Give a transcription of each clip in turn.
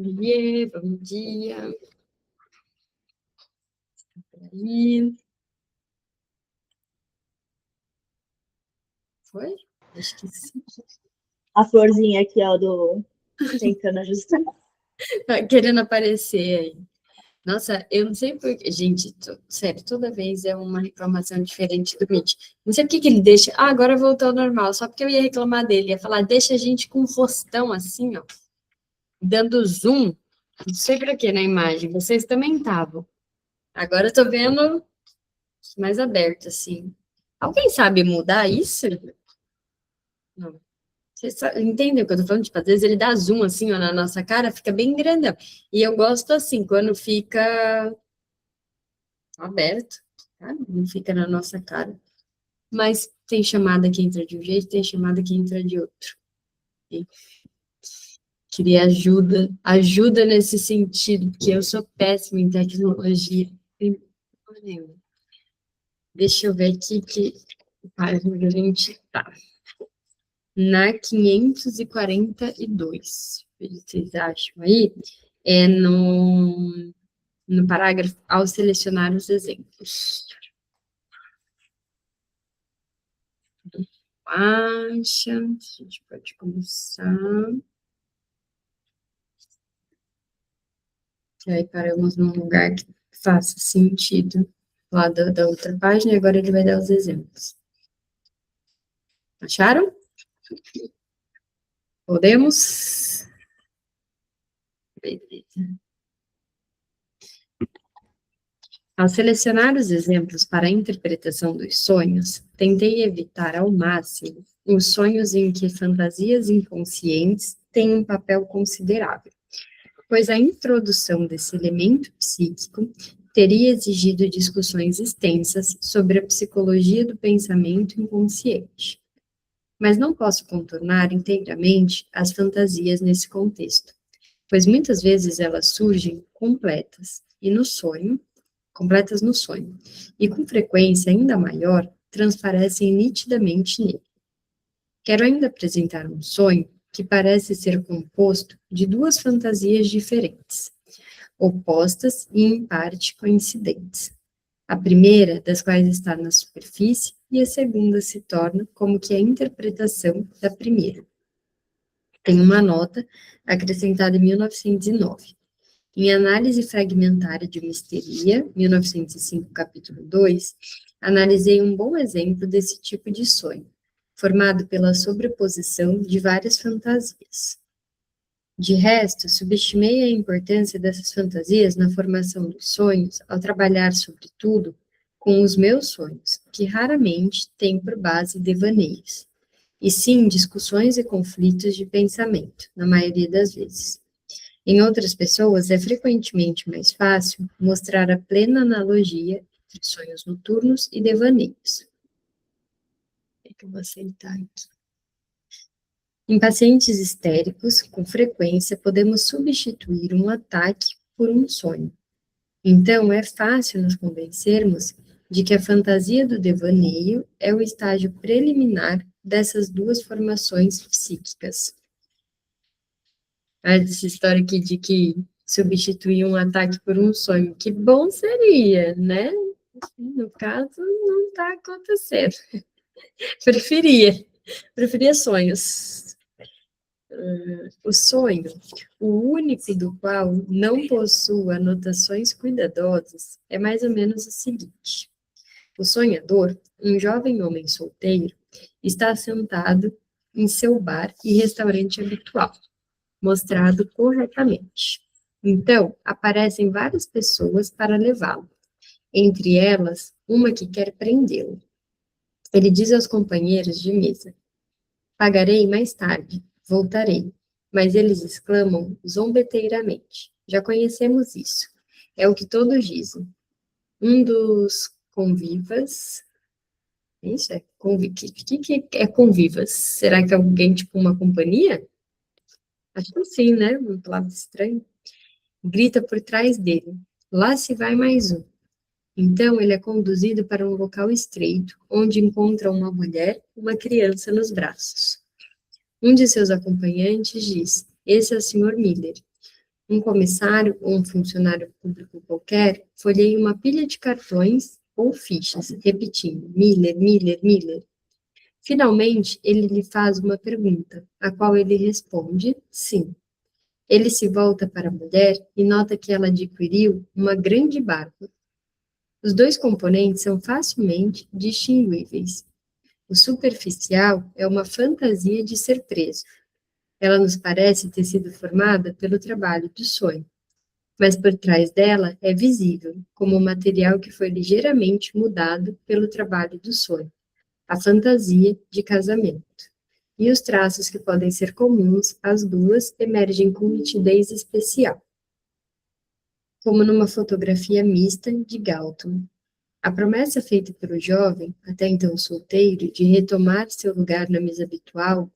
Oiê, bom dia. Aí. Foi? Acho que sim. A florzinha aqui, ó, tentando ajustar. Tá querendo aparecer aí. Nossa, eu não sei por quê. Gente, sério, toda vez é uma reclamação diferente do Meet. Não sei por que que ele deixa. Ah, agora voltou ao normal. Só porque eu ia reclamar dele. Ia falar, deixa a gente com um rostão assim, ó, dando zoom. Não sei pra quê na imagem. Vocês também estavam. Agora eu tô vendo mais aberto, assim. Alguém sabe mudar isso? Não. Você entende o que eu tô falando? Tipo, às vezes ele dá zoom assim, ó, na nossa cara, fica bem grandão. E eu gosto assim, quando fica aberto, sabe? Não fica na nossa cara. Mas tem chamada que entra de um jeito, tem chamada que entra de outro. E queria ajuda nesse sentido, porque eu sou péssima em tecnologia. Deixa eu ver aqui que página a gente tá. Na 542. Vocês acham aí? É no parágrafo ao selecionar os exemplos. Acha, a gente pode começar. E aí paramos num lugar que faça sentido lá da outra página, e agora ele vai dar os exemplos. Acharam? Podemos? Beleza. Ao selecionar os exemplos para a interpretação dos sonhos, tentei evitar ao máximo os sonhos em que fantasias inconscientes têm um papel considerável, pois a introdução desse elemento psíquico teria exigido discussões extensas sobre a psicologia do pensamento inconsciente. Mas não posso contornar inteiramente as fantasias nesse contexto, pois muitas vezes elas surgem completas no sonho, e com frequência ainda maior, transparecem nitidamente nele. Quero ainda apresentar um sonho que parece ser composto de duas fantasias diferentes, opostas e em parte coincidentes. A primeira das quais está na superfície e a segunda se torna como que a interpretação da primeira. Tem uma nota acrescentada em 1909. Em Análise Fragmentária de Misteria, 1905, capítulo 2, analisei um bom exemplo desse tipo de sonho, formado pela sobreposição de várias fantasias. De resto, subestimei a importância dessas fantasias na formação dos sonhos ao trabalhar, sobretudo, com os meus sonhos, que raramente têm por base devaneios, e sim discussões e conflitos de pensamento, na maioria das vezes. Em outras pessoas, é frequentemente mais fácil mostrar a plena analogia entre sonhos noturnos e devaneios. É que eu vou aceitar aqui. Em pacientes histéricos, com frequência, podemos substituir um ataque por um sonho. Então, é fácil nos convencermos de que a fantasia do devaneio é o estágio preliminar dessas duas formações psíquicas. Essa história aqui de que substituir um ataque por um sonho, que bom seria, né? No caso, não está acontecendo. Preferia sonhos. O sonho, o único do qual não possua anotações cuidadosas, é mais ou menos o seguinte: o sonhador, um jovem homem solteiro, está sentado em seu bar e restaurante habitual, mostrado corretamente. Então, aparecem várias pessoas para levá-lo, entre elas, uma que quer prendê-lo. Ele diz aos companheiros de mesa: pagarei mais tarde, voltarei. Mas eles exclamam zombeteiramente: já conhecemos isso. É o que todos dizem. Um dos convivas. Isso é que é convivas? Será que é alguém tipo uma companhia? Acho que sim, né? Uma palavra estranha. Grita por trás dele: lá se vai mais um. Então ele é conduzido para um local estreito, onde encontra uma mulher e uma criança nos braços. Um de seus acompanhantes diz: esse é o Sr. Miller. Um comissário ou um funcionário público qualquer folheia uma pilha de cartões ou fichas, repetindo Miller, Miller, Miller. Finalmente, ele lhe faz uma pergunta, a qual ele responde sim. Ele se volta para a mulher e nota que ela adquiriu uma grande barba. Os dois componentes são facilmente distinguíveis. O superficial é uma fantasia de ser preso. Ela nos parece ter sido formada pelo trabalho do sonho, mas por trás dela é visível, como um material que foi ligeiramente mudado pelo trabalho do sonho, a fantasia de casamento. E os traços que podem ser comuns às duas emergem com nitidez especial, como numa fotografia mista de Galton. A promessa feita pelo jovem, até então solteiro, de retomar seu lugar na mesa habitual,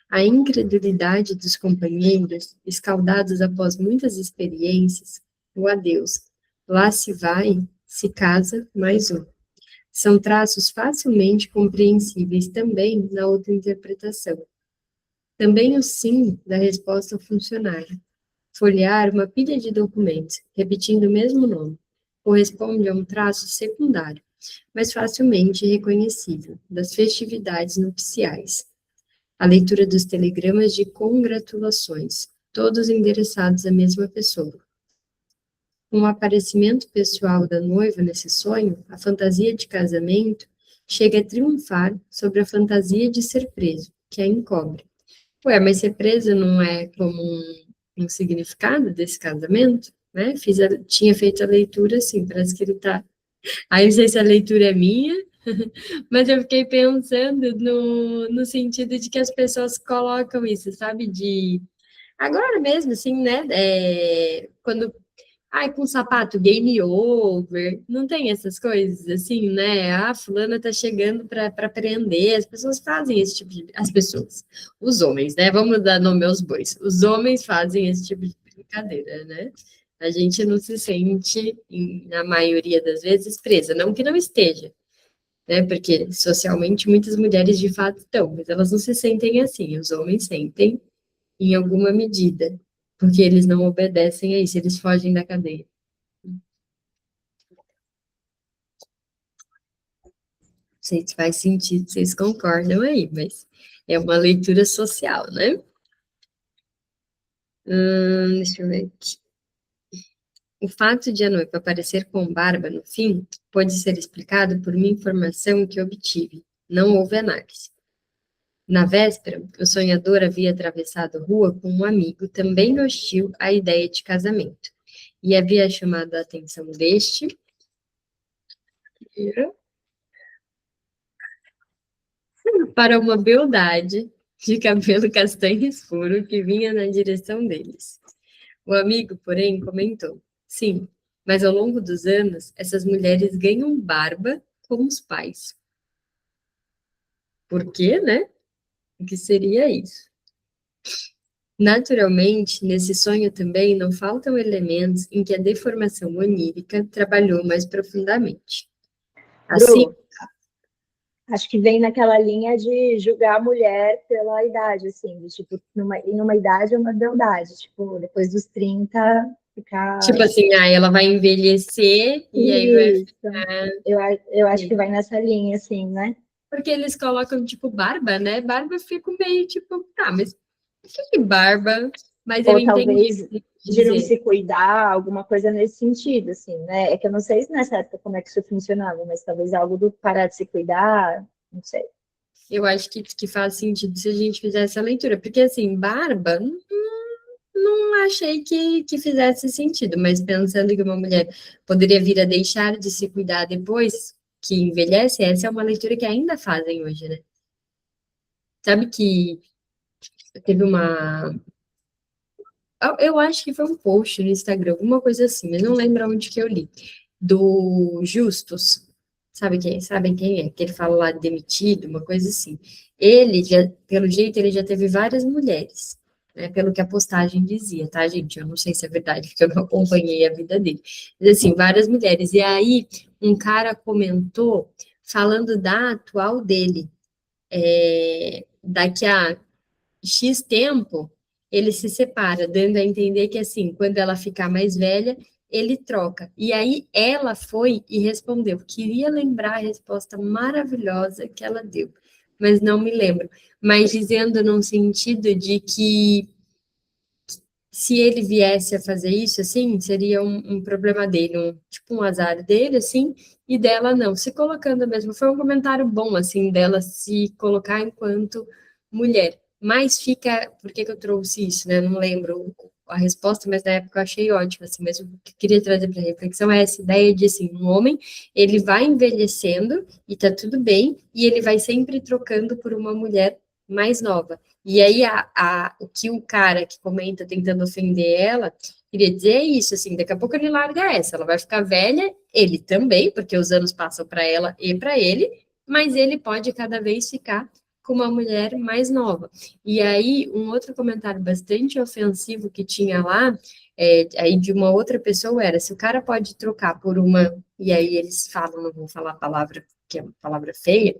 a incredulidade dos companheiros, escaldados após muitas experiências, o adeus. Lá se vai, se casa mais um. São traços facilmente compreensíveis também na outra interpretação. Também o sim da resposta ao funcionário. Folhear uma pilha de documentos, repetindo o mesmo nome, corresponde a um traço secundário, mas facilmente reconhecível, das festividades nupciais. A leitura dos telegramas de congratulações, todos endereçados à mesma pessoa. Com o aparecimento pessoal da noiva nesse sonho, a fantasia de casamento chega a triunfar sobre a fantasia de ser preso, que a encobre. Ué, mas ser preso não é como um significado desse casamento? Né? Tinha feito a leitura assim, parece que ele tá. Aí não sei se a leitura é minha, mas eu fiquei pensando no sentido de que as pessoas colocam isso, sabe? Agora mesmo, assim, né? Quando. Ai, com sapato game over, não tem essas coisas assim, né? Ah, fulana tá chegando para prender. As pessoas fazem esse tipo de. As pessoas, os homens, né? Vamos dar nome aos bois. Os homens fazem esse tipo de brincadeira, né? A gente não se sente, na maioria das vezes, presa. Não que não esteja, né? Porque socialmente muitas mulheres de fato estão, mas elas não se sentem assim. Os homens sentem em alguma medida, porque eles não obedecem a isso, eles fogem da cadeia. Não sei se faz sentido, vocês concordam aí, mas é uma leitura social, né? Deixa eu ver aqui. O fato de a noiva aparecer com barba no fim pode ser explicado por uma informação que obtive. Não houve análise. Na véspera, o sonhador havia atravessado a rua com um amigo também hostil à ideia de casamento e havia chamado a atenção deste para uma beldade de cabelo castanho escuro que vinha na direção deles. O amigo, porém, comentou: sim, mas ao longo dos anos, essas mulheres ganham barba como os pais. Por quê, né? O que seria isso? Naturalmente, nesse sonho também não faltam elementos em que a deformação onírica trabalhou mais profundamente. Assim, Bru, acho que vem naquela linha de julgar a mulher pela idade, assim, de, tipo, numa idade é uma beldade, tipo, depois dos 30, ficar. tipo assim, ela vai envelhecer e aí vai Isso. ficar. Eu acho que vai nessa linha, assim, né? Porque eles colocam, tipo, barba, né? Barba eu fico meio, tipo, tá, mas o que é barba? Mas eu Ou entendi talvez o que quis de não dizer. se cuidar, alguma coisa nesse sentido, assim, né? É que eu não sei se nessa época como é que isso funcionava, mas talvez algo do parar de se cuidar, não sei. Eu acho que faz sentido se a gente fizesse a leitura, porque, assim, barba, não achei que fizesse sentido, mas pensando que uma mulher poderia vir a deixar de se cuidar depois que envelhece, essa é uma leitura que ainda fazem hoje, né? Sabe que teve uma. Eu acho que foi um post no Instagram, alguma coisa assim, mas não lembro onde que eu li. Do Justus, sabem quem é? Que ele fala lá demitido, uma coisa assim. Ele, já, pelo jeito, ele já teve várias mulheres, né? Pelo que a postagem dizia, tá, gente? Eu não sei se é verdade, porque eu não acompanhei a vida dele. Mas assim, várias mulheres. E aí, um cara comentou falando da atual dele. Daqui a X tempo ele se separa, dando a entender que, assim, quando ela ficar mais velha, ele troca. E aí ela foi e respondeu. Queria lembrar a resposta maravilhosa que ela deu, mas não me lembro. Mas dizendo num sentido de que se ele viesse a fazer isso, assim, seria um problema dele, tipo um azar dele, assim, e dela não. Se colocando mesmo, foi um comentário bom, assim, dela se colocar enquanto mulher. Mas fica, por que que eu trouxe isso, né? Não lembro a resposta, mas na época eu achei ótimo, assim, mas o que eu queria trazer para reflexão é essa ideia de, assim, um homem, ele vai envelhecendo e tá tudo bem, e ele vai sempre trocando por uma mulher mais nova. E aí, o que o cara que comenta tentando ofender ela, queria dizer é isso, assim, daqui a pouco ele larga essa, ela vai ficar velha, ele também, porque os anos passam para ela e para ele, mas ele pode cada vez ficar com uma mulher mais nova. E aí, um outro comentário bastante ofensivo que tinha lá, aí de uma outra pessoa era, se o cara pode trocar por uma, e aí eles falam, não vou falar a palavra, que é uma palavra feia,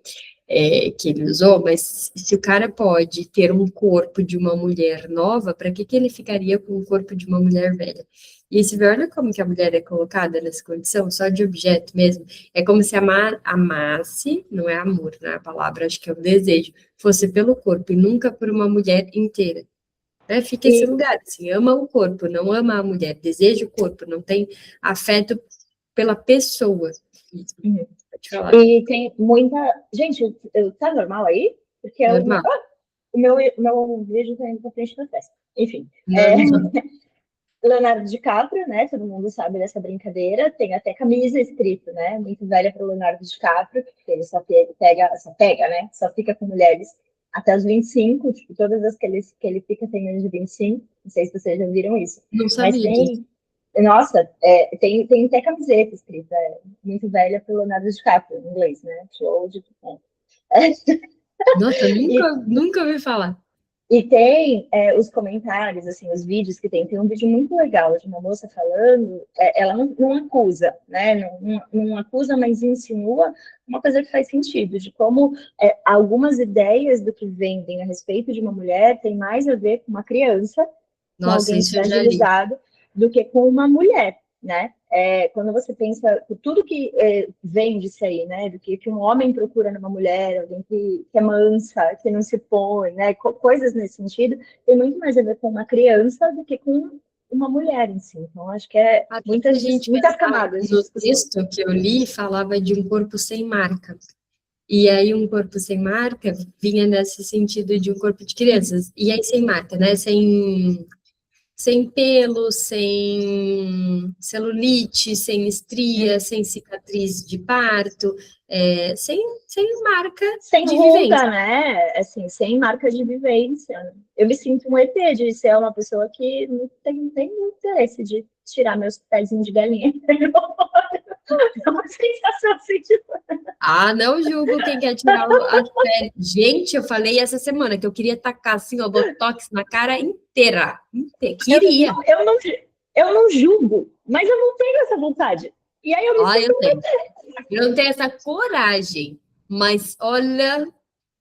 que ele usou, mas se o cara pode ter um corpo de uma mulher nova, para que ele ficaria com o corpo de uma mulher velha? E se vê, olha como que a mulher é colocada nessa condição, só de objeto mesmo. É como se amasse, não é amor, né? A palavra, acho que é o desejo, fosse pelo corpo e nunca por uma mulher inteira. Né? Fica esse E, lugar, assim, ama o corpo, não ama a mulher, deseja o corpo, não tem afeto pela pessoa. Pode falar. e tem muita. Gente, tá normal aí? Porque Normal. o meu vídeo tá indo pra frente da festa. Enfim. Normal. Leonardo DiCaprio, né? Todo mundo sabe dessa brincadeira. Tem até camisa escrito, né? Muito velha para o Leonardo DiCaprio, porque ele só pega, né? Só fica com mulheres até os 25, tipo, todas as que ele fica tem menos de 25. Não sei se vocês já viram isso. Não Mas sabia disso. tem, nossa, tem até camiseta escrita, muito velha para o Leonardo DiCaprio, em inglês, né? Show de. Nossa, E nunca ouvi falar. E tem os comentários, assim, os vídeos que tem. Tem um vídeo muito legal de uma moça falando, ela não acusa, né? Não acusa, mas insinua uma coisa que faz sentido, de como algumas ideias do que vendem a respeito de uma mulher tem mais a ver com uma criança, com Nossa, alguém isso eu já li. fragilizado, do que com uma mulher, né? Quando você pensa tudo que vem disso aí, né? Do que um homem procura numa mulher, alguém que é mansa, que não se põe, né? Coisas nesse sentido, tem muito mais a ver com uma criança do que com uma mulher em si. Então, acho que Até se a muitas, gente muitas pensar camadas de no discussão. texto que eu li, falava de um corpo sem marca. E aí um corpo sem marca vinha nesse sentido de um corpo de crianças. E aí sem marca, né? Sem pelo, sem celulite, sem estria, sem cicatriz de parto, sem marca Sem de ruga, vivência. né? Assim, sem marca de vivência. Eu me sinto um ET de ser uma pessoa que não tem muito interesse de tirar meus pezinhos de galinha. É uma sensação assim, tipo, Ah, não julgo quem quer tirar as férias. Gente, eu falei essa semana que eu queria tacar assim, ó, botox na cara inteira. eu, Queria. não, eu, não, eu não julgo, mas eu não tenho essa vontade. E aí eu me Ó, sinto eu um tenho. ET. Eu não tenho essa coragem. Mas olha,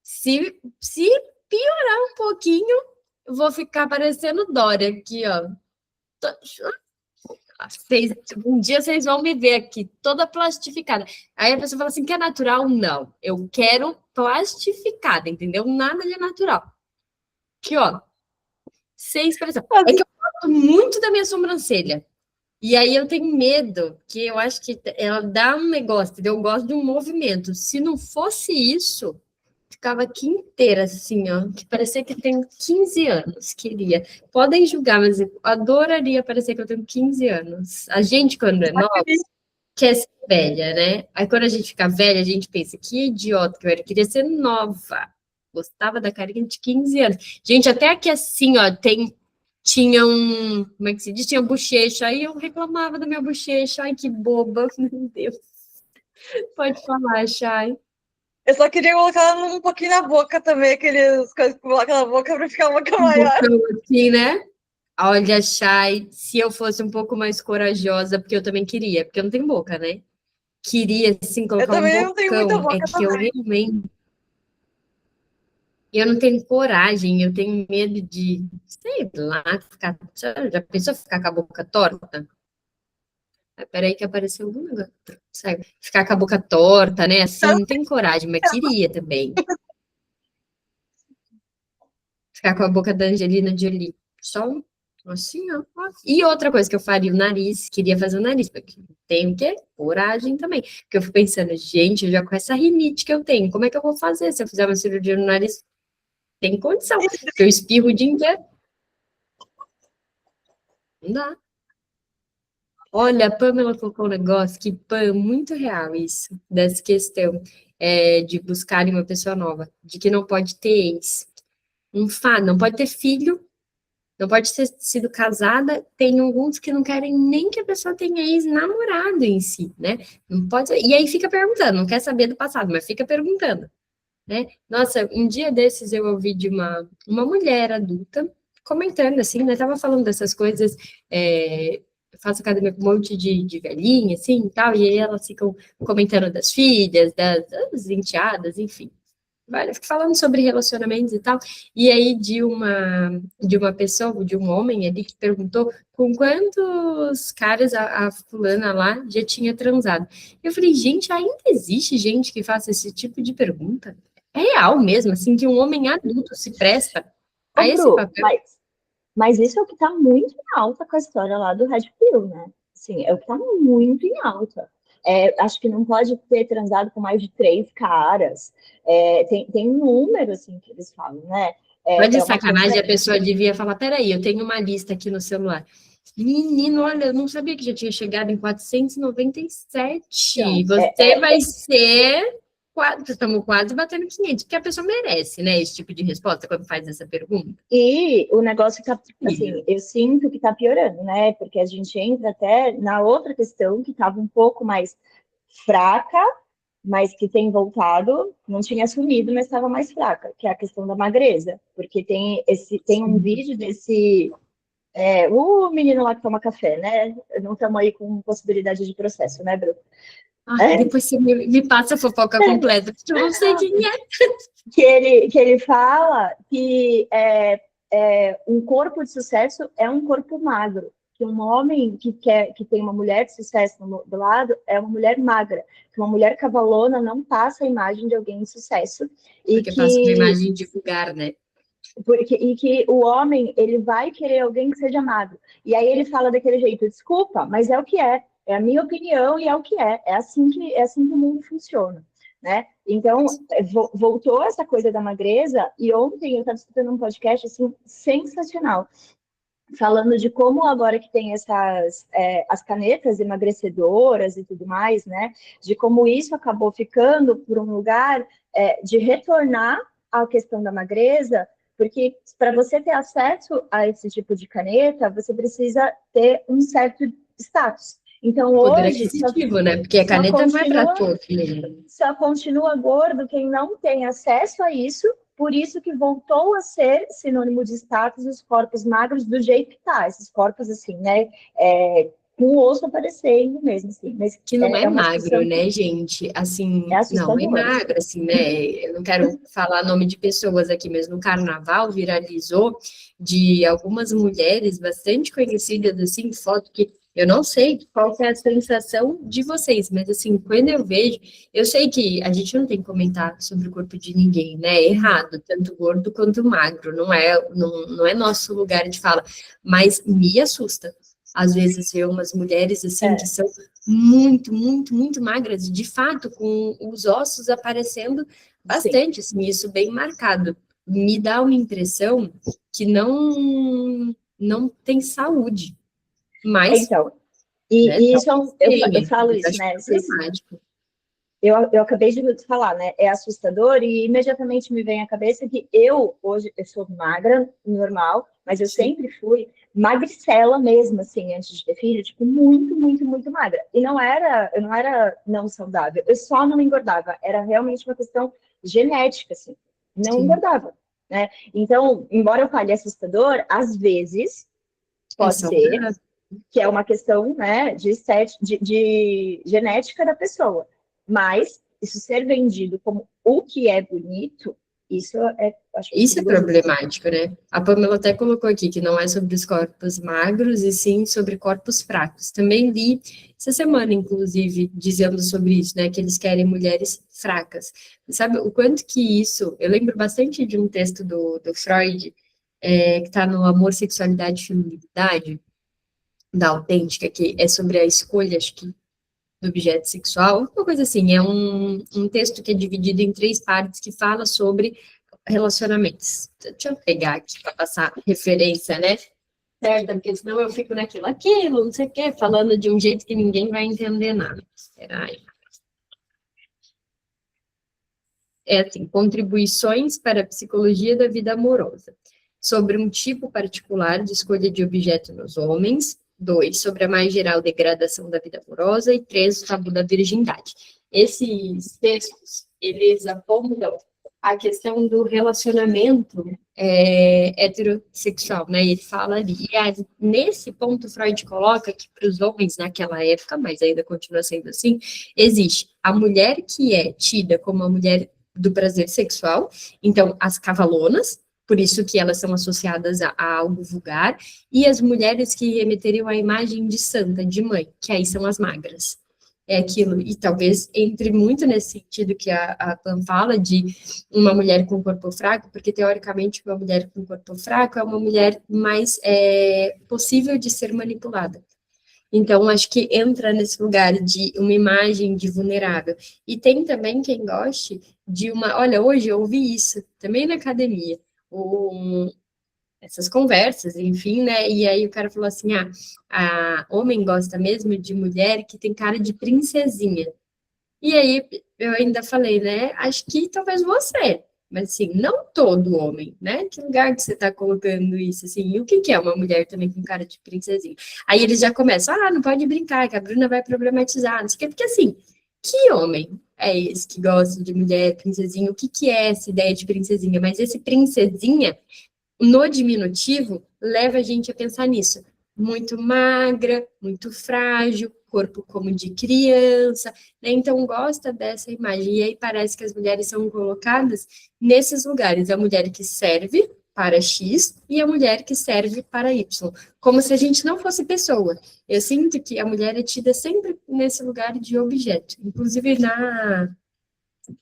se piorar um pouquinho, eu vou ficar parecendo Dória aqui, ó. Um dia vocês vão me ver aqui, toda plastificada. Aí a pessoa fala assim: quer natural? Não. Eu quero plastificada, entendeu? Nada de natural. Aqui, ó, sem expressão. É que eu gosto muito da minha sobrancelha. E aí eu tenho medo, que eu acho que ela dá um negócio, entendeu? Eu gosto de um movimento. Se não fosse isso, ficava aqui inteira, assim, ó, que parecia que tenho 15 anos, queria. Podem julgar, mas eu adoraria parecer que eu tenho 15 anos. A gente, quando é nova, quer ser velha, né? Aí quando a gente fica velha, a gente pensa, que idiota que eu era, queria ser nova. Gostava da carinha de 15 anos. Gente, até aqui assim, ó, tinha como é que se diz? Tinha bochecha, aí eu reclamava da minha bochecha, ai que boba, meu Deus. Pode falar, Chay. Eu só queria colocar um pouquinho na boca também, aqueles coisas que coloca na boca pra ficar uma boca Um maior. botão assim, né? Olha, Chay, se eu fosse um pouco mais corajosa, porque eu também queria, porque eu não tenho boca, né? Queria, assim, Eu colocar um também não tenho muita bocão, é boca que eu também. realmente E eu não tenho coragem, eu tenho medo de, sei lá, ficar, já pensou ficar com a boca torta? Ah, peraí que apareceu algum negócio. Sabe? Ficar com a boca torta, né? Assim, não tem coragem, mas queria também. Ficar com a boca da Angelina Jolie. Só assim, ó. E outra coisa que eu faria, o nariz. Queria fazer o nariz, porque tenho o quê? Coragem também. Porque eu fico pensando, gente, eu já com essa rinite que eu tenho, como é que eu vou fazer se eu fizer uma cirurgia no nariz? Tem condição, porque eu espirro o dia inteiro. Não dá. Olha, a Pamela colocou um negócio que, Pam, muito real isso, dessa questão de buscarem uma pessoa nova, de que não pode ter ex, não pode ter filho, não pode ter sido casada. Tem alguns que não querem nem que a pessoa tenha ex-namorado em si, né? Não pode, e aí fica perguntando, não quer saber do passado, mas fica perguntando, né? Nossa, um dia desses eu ouvi de uma mulher adulta comentando assim, né? Tava falando dessas coisas, eu faço academia com um monte de velhinha, assim, e tal, e aí elas ficam comentando das filhas, das enteadas, enfim. Vai falando sobre relacionamentos e tal, e aí de uma pessoa, de um homem ali que perguntou com quantos caras a fulana lá já tinha transado. Eu falei, gente, ainda existe gente que faça esse tipo de pergunta? É real mesmo, assim, que um homem adulto se presta Ô, a esse Bru, papel? mas isso é o que está muito em alta com a história lá do Red Pill, né? Assim, é o que está muito em alta. Acho que não pode ter transado com mais de 3 caras. Tem um número, assim, que eles falam, né? Só de É uma coisa. sacanagem, a pessoa devia falar, peraí, eu tenho uma lista aqui no celular. Menino, olha, eu não sabia que já tinha chegado em 497. Então, Você vai ser. Estamos quase batendo 500, porque a pessoa merece, né? Esse tipo de resposta quando faz essa pergunta. e o negócio tá, Filho. assim, eu sinto que está piorando, né? Porque a gente entra até na outra questão que estava um pouco mais fraca, mas que tem voltado, não tinha sumido, mas estava mais fraca, que é a questão da magreza. Porque tem um vídeo desse o menino lá que toma café, né? Não estamos aí com possibilidade de processo, né, Bru? Ai, É, depois você me passa a fofoca completa, porque eu não sei quem é. que ele fala que um corpo de sucesso é um corpo magro. Que um homem que tem uma mulher de sucesso do lado é uma mulher magra. Que uma mulher cavalona não passa a imagem de alguém de sucesso. E Porque passa uma que imagem de vulgar, né? e que o homem ele vai querer alguém que seja magro. E aí ele fala daquele jeito, desculpa, mas é o que é a minha opinião e é o que é assim que o mundo funciona, né? Então voltou essa coisa da magreza e ontem eu estava escutando um podcast assim sensacional, falando de como agora que tem as canetas emagrecedoras e tudo mais, né? De como isso acabou ficando por um lugar de retornar à questão da magreza, porque para você ter acesso a esse tipo de caneta, você precisa ter um certo status. Então Poder hoje aquisitivo, né? Porque a só caneta não é para continua todos, né? só continua gordo quem não tem acesso a isso, por isso que voltou a ser sinônimo de status os corpos magros do jeito que tá, esses corpos assim, né, com o osso aparecendo mesmo, assim, mas Que não é é uma magro, situação que né, gente? é Assim, não é assustadora, assim. magro, assim, né? Eu não quero falar nome de pessoas aqui, mas no carnaval viralizou de algumas mulheres bastante conhecidas, assim, foto que eu não sei qual que é a sensação de vocês, mas assim, quando eu vejo, eu sei que a gente não tem que comentar sobre o corpo de ninguém, né? É errado, tanto gordo quanto magro, não é nosso lugar de fala, mas me assusta. Às vezes ver umas mulheres assim que É, são muito, muito, muito magras, de fato, com os ossos aparecendo sim. bastante, assim, isso bem marcado. Me dá uma impressão que não tem saúde, mas, Então, né, e isso talvez eu tenha, falo mas isso, acho né, problemático. eu acabei de falar, né? É assustador e imediatamente me vem à cabeça que hoje, eu sou magra, normal, mas eu Sim, sempre fui magricela mesmo, assim, antes de ter filho, tipo, muito, muito, muito magra. E eu não era não saudável, eu só não engordava. Era realmente uma questão genética, assim. Não sim, engordava, né? Então, embora eu fale assustador, às vezes, é pode ser saudável. que é uma questão, né, de genética da pessoa. Mas isso ser vendido como o que é bonito, Isso é, acho que Isso é perigosíssimo. problemático, né? A Pamela até colocou aqui que não é sobre os corpos magros, e sim sobre corpos fracos. Também li essa semana, inclusive, dizendo sobre isso, né? Que eles querem mulheres fracas. Sabe o quanto que isso... Eu lembro bastante de um texto do Freud, que está no Amor, Sexualidade e Feminilidade, da Autêntica, que é sobre a escolha, acho que, do objeto sexual, uma coisa assim. É um texto que é dividido em 3 partes, que fala sobre relacionamentos. Deixa eu pegar aqui para passar referência, né? Certo, porque senão eu fico aquilo, não sei o quê, falando de um jeito que ninguém vai entender nada. Espera aí. É assim, contribuições para a psicologia da vida amorosa. Sobre um tipo particular de escolha de objeto nos homens. 2, sobre a mais geral degradação da vida amorosa. E 3, o tabu da virgindade. Esses textos, eles apontam a questão do relacionamento heterossexual, né? Ele fala ali. E nesse ponto, Freud coloca que para os homens naquela época, mas ainda continua sendo assim, existe a mulher que é tida como a mulher do prazer sexual, então as cavalonas, por isso que elas são associadas a algo vulgar, e as mulheres que remeteriam à imagem de santa, de mãe, que aí são as magras. É aquilo, e talvez entre muito nesse sentido que a Pam fala de uma mulher com corpo fraco, porque teoricamente uma mulher com corpo fraco é uma mulher mais possível de ser manipulada. Então, acho que entra nesse lugar de uma imagem de vulnerável. E tem também quem goste de uma... Olha, hoje eu ouvi isso, também na academia, essas conversas, enfim, né? E aí o cara falou assim, a homem gosta mesmo de mulher que tem cara de princesinha. E aí eu ainda falei, né? Acho que talvez você, mas assim, não todo homem, né? Que lugar que você está colocando isso, assim? E o que que é uma mulher também com cara de princesinha? Aí eles já começam, não pode brincar, que a Bruna vai problematizar, não sei o quê, porque assim, que homem é esse que gosta de mulher princesinha? O que que é essa ideia de princesinha? Mas esse princesinha, no diminutivo, leva a gente a pensar nisso. Muito magra, muito frágil, corpo como de criança, né? Então gosta dessa imagem. E aí parece que as mulheres são colocadas nesses lugares. A mulher que serve para X e a mulher que serve para Y. Como se a gente não fosse pessoa. Eu sinto que a mulher é tida sempre nesse lugar de objeto. Inclusive,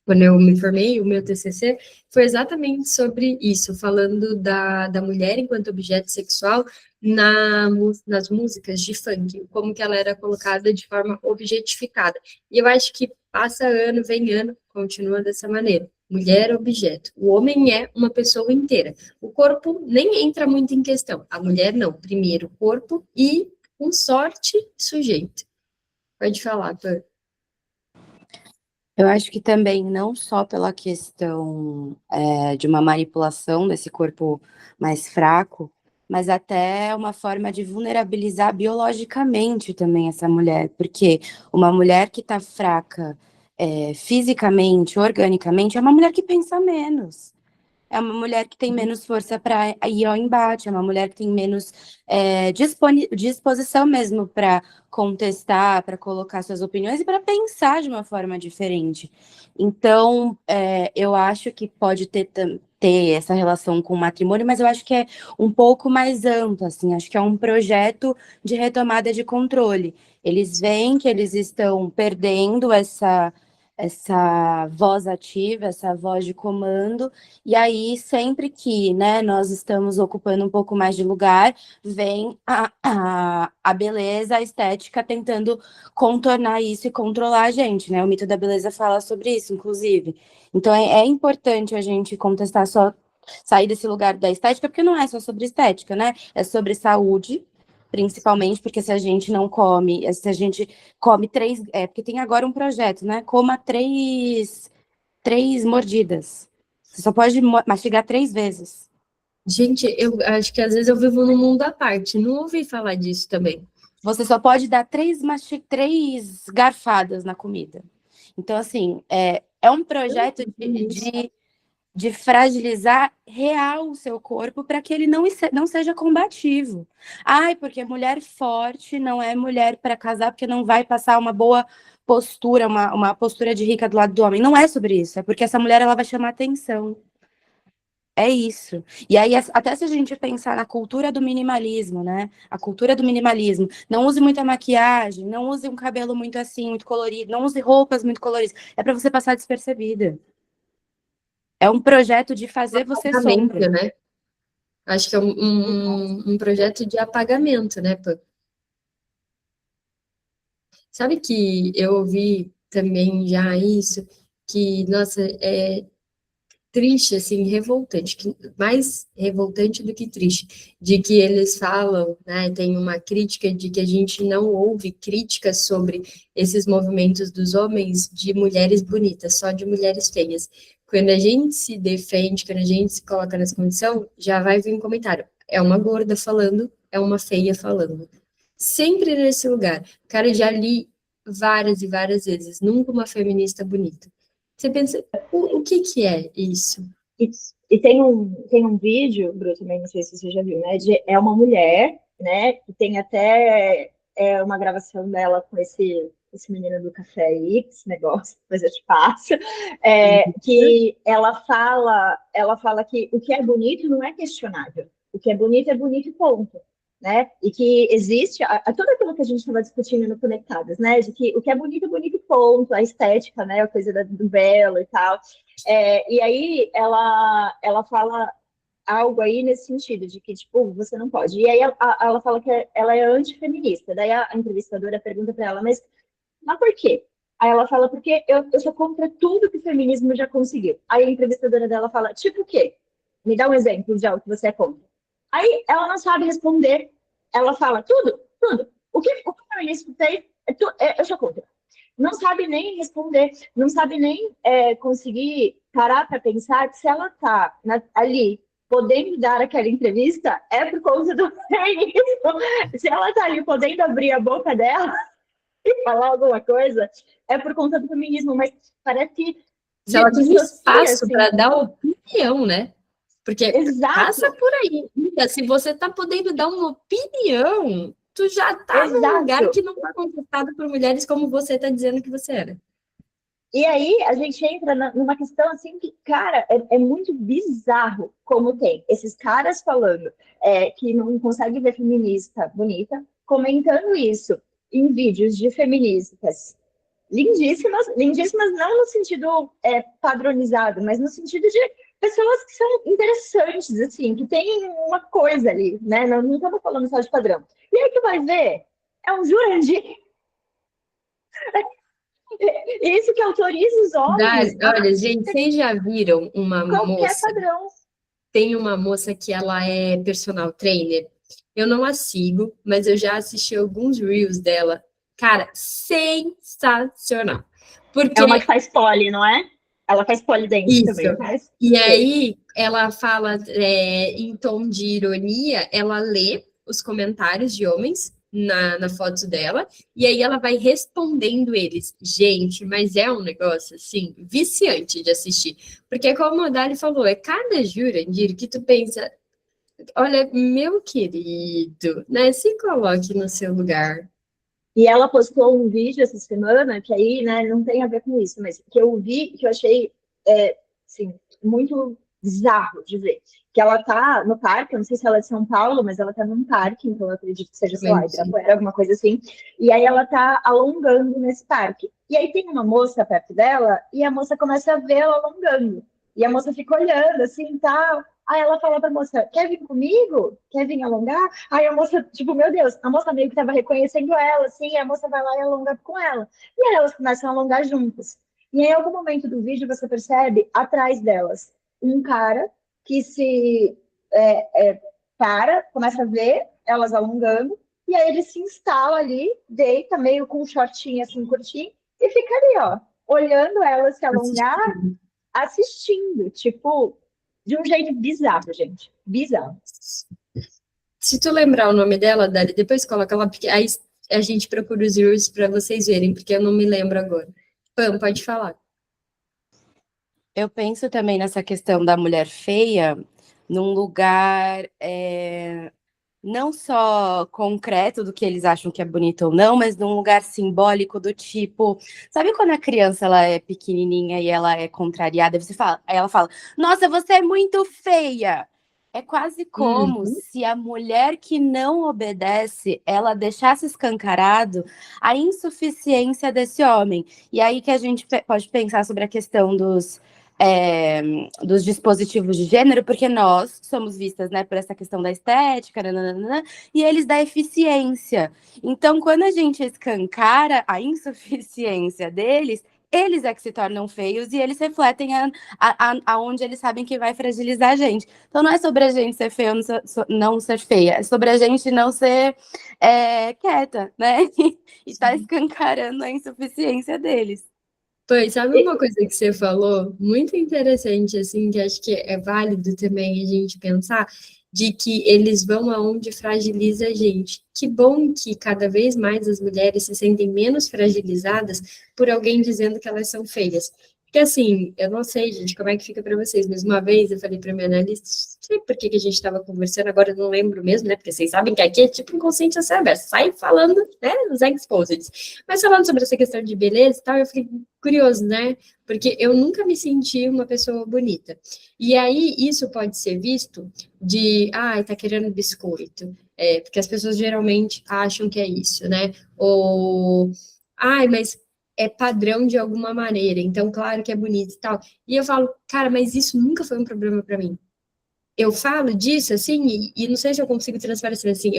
quando eu me formei, o meu TCC foi exatamente sobre isso, falando da mulher enquanto objeto sexual nas músicas de funk, como que ela era colocada de forma objetificada. E eu acho que passa ano, vem ano, continua dessa maneira. Mulher objeto. O homem é uma pessoa inteira. O corpo nem entra muito em questão. A mulher não. Primeiro corpo e, com sorte, sujeito. Pode falar, Pan. Eu acho que também, não só pela questão de uma manipulação desse corpo mais fraco, mas até uma forma de vulnerabilizar biologicamente também essa mulher, porque uma mulher que está fraca fisicamente, organicamente, é uma mulher que pensa menos. É uma mulher que tem menos força para ir ao embate, é uma mulher que tem menos disposição mesmo para contestar, para colocar suas opiniões e para pensar de uma forma diferente. Então, eu acho que pode ter essa relação com o matrimônio, mas eu acho que é um pouco mais amplo, assim, acho que é um projeto de retomada de controle. Eles veem que eles estão perdendo essa voz ativa, essa voz de comando, e aí sempre que, né, nós estamos ocupando um pouco mais de lugar, vem a beleza, a estética tentando contornar isso e controlar a gente, né? O mito da beleza fala sobre isso, inclusive. Então é importante a gente contestar sair desse lugar da estética, porque não é só sobre estética, né? É sobre saúde, principalmente porque se a gente não come, se a gente come 3, porque tem agora um projeto, né? Coma 3 mordidas. Você só pode mastigar 3 vezes. Gente, eu acho que às vezes eu vivo num mundo à parte. Não ouvi falar disso também. Você só pode dar 3 garfadas na comida. Então, assim, é um projeto de fragilizar real o seu corpo para que ele não seja combativo. Ai, porque mulher forte não é mulher para casar, porque não vai passar uma boa postura, uma postura de rica do lado do homem. Não é sobre isso, é porque essa mulher ela vai chamar atenção. É isso. E aí, até se a gente pensar na cultura do minimalismo, né? A cultura do minimalismo. Não use muita maquiagem, não use um cabelo muito assim, muito colorido, não use roupas muito coloridas. É para você passar despercebida. É um projeto de fazer você Apagamento, sombra. né? Acho que é um projeto de apagamento, né, Pã? Sabe que eu ouvi também já isso, que, nossa, é triste, assim, revoltante, mais revoltante do que triste, de que eles falam, né, tem uma crítica de que a gente não ouve críticas sobre esses movimentos dos homens de mulheres bonitas, só de mulheres feias. Quando a gente se defende, quando a gente se coloca nessa condição, já vai vir um comentário. É uma gorda falando, é uma feia falando. Sempre nesse lugar. Cara, já li várias e várias vezes, nunca uma feminista bonita. Você pensa, o que que é isso? E tem um vídeo, Bru, também, não sei se você já viu, né? É uma mulher, né? Que tem até uma gravação dela com esse menino do café aí, esse negócio, depois eu te passo, que ela fala que o que é bonito não é questionável. O que é bonito, ponto. Né? E que existe tudo aquilo que a gente estava discutindo no Conectadas, né? De que o que é bonito, ponto, a estética, né? A coisa do belo e tal. E aí ela fala algo aí nesse sentido, de que, tipo, você não pode. E aí ela fala que ela é antifeminista. Daí a entrevistadora pergunta para ela, mas por quê? Aí ela fala, porque eu sou contra tudo que o feminismo já conseguiu. Aí a entrevistadora dela fala, tipo o quê? Me dá um exemplo de algo que você é contra. Aí ela não sabe responder. Ela fala, tudo, tudo. O que o feminismo fez, eu sou contra. Não sabe nem responder, não sabe nem conseguir parar para pensar que se ela está ali podendo dar aquela entrevista, é por conta do feminismo. Se ela está ali podendo abrir a boca dela e falar alguma coisa, é por conta do feminismo. Mas parece que Se ela tem dissocia, espaço assim. para dar opinião, né? Porque passa Exato, por aí. Se você está podendo dar uma opinião, tu já está num lugar exato. que não está conquistado por mulheres como você está dizendo que você era. E aí a gente entra numa questão assim que, cara, é muito bizarro como tem esses caras falando que não consegue ver feminista bonita, comentando isso em vídeos de feministas lindíssimas, lindíssimas não no sentido padronizado, mas no sentido de pessoas que são interessantes, assim, que tem uma coisa ali, né? Não estamos falando só de padrão. E aí tu vai ver, é um Jurandir, isso que autoriza os homens a Olha, gente, vocês já viram uma qualquer moça? padrão. Tem uma moça que ela é personal trainer. Eu não a sigo, mas eu já assisti alguns reels dela. Cara, sensacional. É uma que Porque faz pole, não é? Ela faz pole dance isso. também, faz? E aí ela fala em tom de ironia, ela lê os comentários de homens na foto dela, e aí ela vai respondendo eles. Gente, mas é um negócio assim, viciante de assistir. Porque como a Dali falou, é cada Jurandir que tu pensa, olha, meu querido, né? Se coloque no seu lugar. E ela postou um vídeo essa semana, que aí, né, não tem a ver com isso, mas que eu vi, que eu achei, assim, muito bizarro de ver. Que ela tá no parque, eu não sei se ela é de São Paulo, mas ela tá num parque, então eu acredito que seja, sei lá, Mas, Ibirapuera, alguma coisa assim. E aí ela tá alongando nesse parque. E aí tem uma moça perto dela, e a moça começa a ver ela alongando. E a moça fica olhando, assim, tal. Aí ela fala pra moça, quer vir comigo? Quer vir alongar? Aí a moça, tipo, meu Deus, a moça meio que tava reconhecendo ela, assim, e a moça vai lá e alonga com ela. E aí elas começam a alongar juntas. E aí, em algum momento do vídeo, você percebe, atrás delas, um cara que se para, começa a ver elas alongando, e aí ele se instala ali, deita, meio com um shortinho assim, curtinho, e fica ali, ó, olhando elas se alongar, assistindo, tipo, de um jeito bizarro, gente. Bizarro. se tu lembrar o nome dela, Dali, depois coloca lá, porque aí a gente procura os reels para vocês verem, porque eu não me lembro agora. Pam, pode falar. Eu penso também nessa questão da mulher feia num lugar não só concreto do que eles acham que é bonito ou não, mas num lugar simbólico do tipo, sabe quando a criança ela é pequenininha e ela é contrariada, aí ela fala, nossa, você é muito feia. É quase como Uhum. se a mulher que não obedece, ela deixasse escancarado a insuficiência desse homem. E aí que a gente pode pensar sobre a questão dos dispositivos de gênero, porque nós somos vistas, né, por essa questão da estética, nananana, e eles da eficiência. Então, quando a gente escancara a insuficiência deles, eles é que se tornam feios e eles refletem aonde eles sabem que vai fragilizar a gente. Então, não é sobre a gente ser feia ou não ser feia, é sobre a gente não ser quieta, né? E tá escancarando a insuficiência deles. Pois, sabe uma coisa que você falou? Muito interessante, assim, que acho que é válido também a gente pensar, de que eles vão aonde fragiliza a gente. Que bom que cada vez mais as mulheres se sentem menos fragilizadas por alguém dizendo que elas são feias. Porque, assim, eu não sei, gente, como é que fica para vocês, mas uma vez eu falei para minha analista, não sei por que que a gente estava conversando, agora eu não lembro mesmo, né? Porque vocês sabem que aqui é tipo inconsciente aberto, sai falando, né, nos exposed. Mas falando sobre essa questão de beleza e tal, eu fiquei curioso, né? Porque eu nunca me senti uma pessoa bonita. E aí, isso pode ser visto de, tá querendo biscoito. Porque as pessoas geralmente acham que é isso, né? Ou, mas é padrão de alguma maneira, então claro que é bonito e tal. E eu falo, cara, mas isso nunca foi um problema para mim. Eu falo disso, assim, e não sei se eu consigo transparecer assim,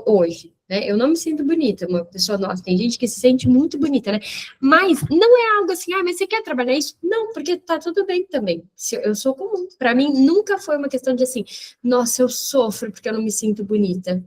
hoje, né, eu não me sinto bonita, uma pessoa, nossa, tem gente que se sente muito bonita, né, mas não é algo assim, mas você quer trabalhar isso? Não, porque tá tudo bem também, eu sou comum, para mim nunca foi uma questão de assim, nossa, eu sofro porque eu não me sinto bonita.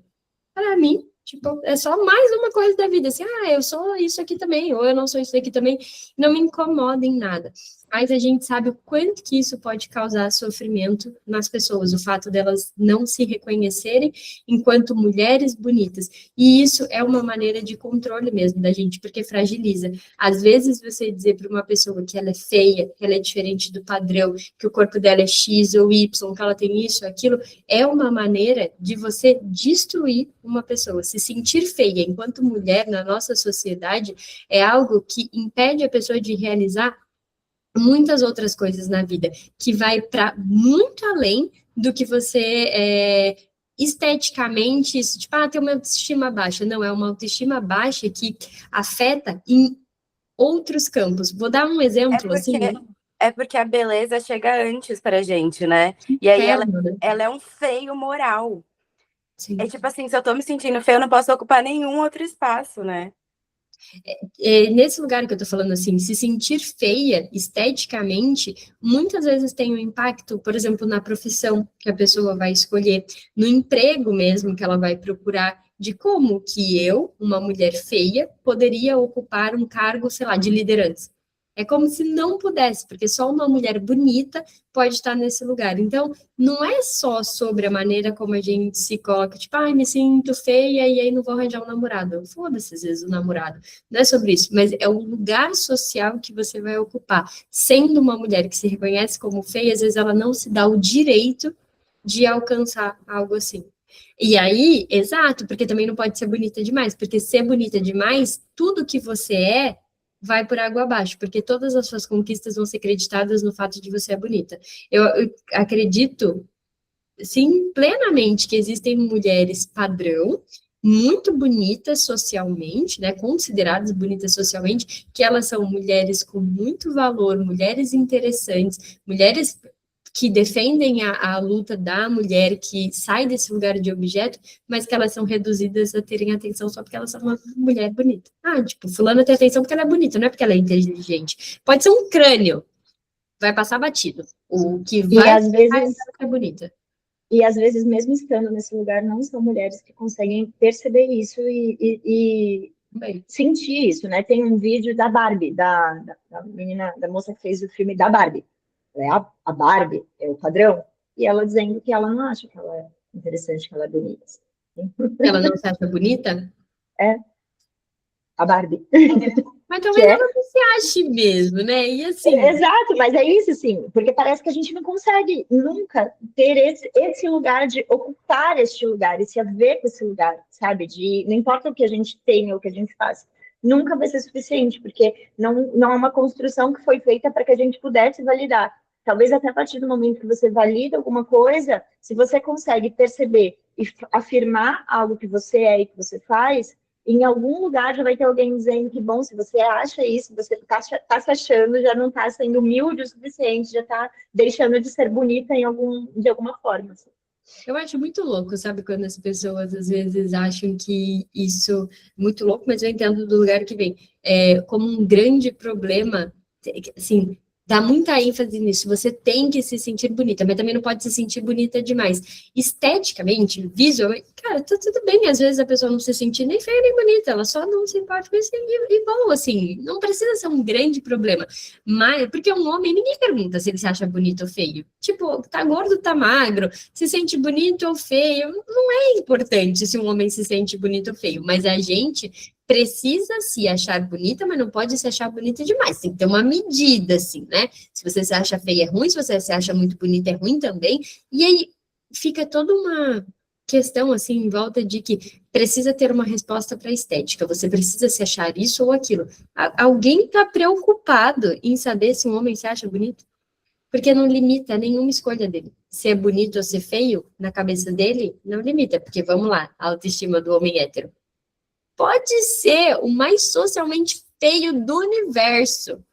Para mim, tipo, é só mais uma coisa da vida, assim, eu sou isso aqui também, ou eu não sou isso aqui também, não me incomoda em nada. Mas a gente sabe o quanto que isso pode causar sofrimento nas pessoas, o fato delas não se reconhecerem enquanto mulheres bonitas. E isso é uma maneira de controle mesmo da gente, porque fragiliza. Às vezes você dizer para uma pessoa que ela é feia, que ela é diferente do padrão, que o corpo dela é X ou Y, que ela tem isso, aquilo, é uma maneira de você destruir uma pessoa. Se sentir feia enquanto mulher na nossa sociedade é algo que impede a pessoa de realizar muitas outras coisas na vida, que vai para muito além do que você esteticamente, isso, tipo, tem uma autoestima baixa. Não, é uma autoestima baixa que afeta em outros campos. Vou dar um exemplo, assim, É porque a beleza chega antes pra gente, né? E aí interno, né? ela é um freio moral. Sim. É tipo assim, se eu tô me sentindo feia, eu não posso ocupar nenhum outro espaço, né? Nesse lugar que eu tô falando assim, se sentir feia esteticamente, muitas vezes tem um impacto, por exemplo, na profissão que a pessoa vai escolher, no emprego mesmo que ela vai procurar, de como que eu, uma mulher feia, poderia ocupar um cargo, sei lá, de liderança. É como se não pudesse, porque só uma mulher bonita pode estar nesse lugar. Então, não é só sobre a maneira como a gente se coloca, tipo, me sinto feia e aí não vou arranjar um namorado. Foda-se, às vezes, o namorado. Não é sobre isso, mas é o lugar social que você vai ocupar. Sendo uma mulher que se reconhece como feia, às vezes ela não se dá o direito de alcançar algo assim. E aí, exato, porque também não pode ser bonita demais, porque ser bonita demais, tudo que você vai por água abaixo, porque todas as suas conquistas vão ser creditadas no fato de você ser bonita. Eu acredito, sim, plenamente que existem mulheres padrão, muito bonitas socialmente, né, consideradas bonitas socialmente, que elas são mulheres com muito valor, mulheres interessantes, mulheres que defendem a luta da mulher, que sai desse lugar de objeto, mas que elas são reduzidas a terem atenção só porque elas são uma mulher bonita. Tipo, fulana tem atenção porque ela é bonita, não é porque ela é inteligente. Pode ser um crânio, vai passar batido. O que vai às vezes é bonita. E às vezes, mesmo estando nesse lugar, não são mulheres que conseguem perceber isso e sentir isso, né? Tem um vídeo da Barbie, da menina, da moça que fez o filme da Barbie. Ela a Barbie, é o padrão. E ela dizendo que ela não acha que ela é interessante, que ela é bonita. Ela não se acha bonita? É, a Barbie. Mas talvez ela não se ache mesmo, né? E assim, Exato, mas é isso, sim, porque parece que a gente não consegue nunca ter esse lugar de ocupar este lugar e se haver com esse lugar, sabe? De não importa o que a gente tem ou o que a gente faz, nunca vai ser suficiente, porque não é uma construção que foi feita para que a gente pudesse validar. Talvez até a partir do momento que você valida alguma coisa, se você consegue perceber e afirmar algo que você é e que você faz, em algum lugar já vai ter alguém dizendo que, bom, se você acha isso, você está se achando, já não está sendo humilde o suficiente, já está deixando de ser bonita de alguma forma. Assim. eu acho muito louco, sabe, quando as pessoas às vezes acham que isso é muito louco, mas eu entendo do lugar que vem, como um grande problema, assim, dá muita ênfase nisso, você tem que se sentir bonita, mas também não pode se sentir bonita demais. Esteticamente, visualmente, cara, tá tudo bem, às vezes a pessoa não se sentir nem feia nem bonita, ela só não se importa com isso e bom, assim, não precisa ser um grande problema. Mas, porque um homem, ninguém pergunta se ele se acha bonito ou feio. Tipo, tá gordo, tá magro, se sente bonito ou feio. Não é importante se um homem se sente bonito ou feio, mas a gente precisa se achar bonita, mas não pode se achar bonita demais. Tem que ter uma medida, assim, né? Se você se acha feia é ruim, se você se acha muito bonita é ruim também. E aí fica toda uma questão, assim, em volta de que precisa ter uma resposta para a estética. Você precisa se achar isso ou aquilo. Alguém está preocupado em saber se um homem se acha bonito? Porque não limita nenhuma escolha dele. Se é bonito ou ser feio, na cabeça dele, não limita. Porque, vamos lá, a autoestima do homem hétero. Pode ser o mais socialmente feio do universo.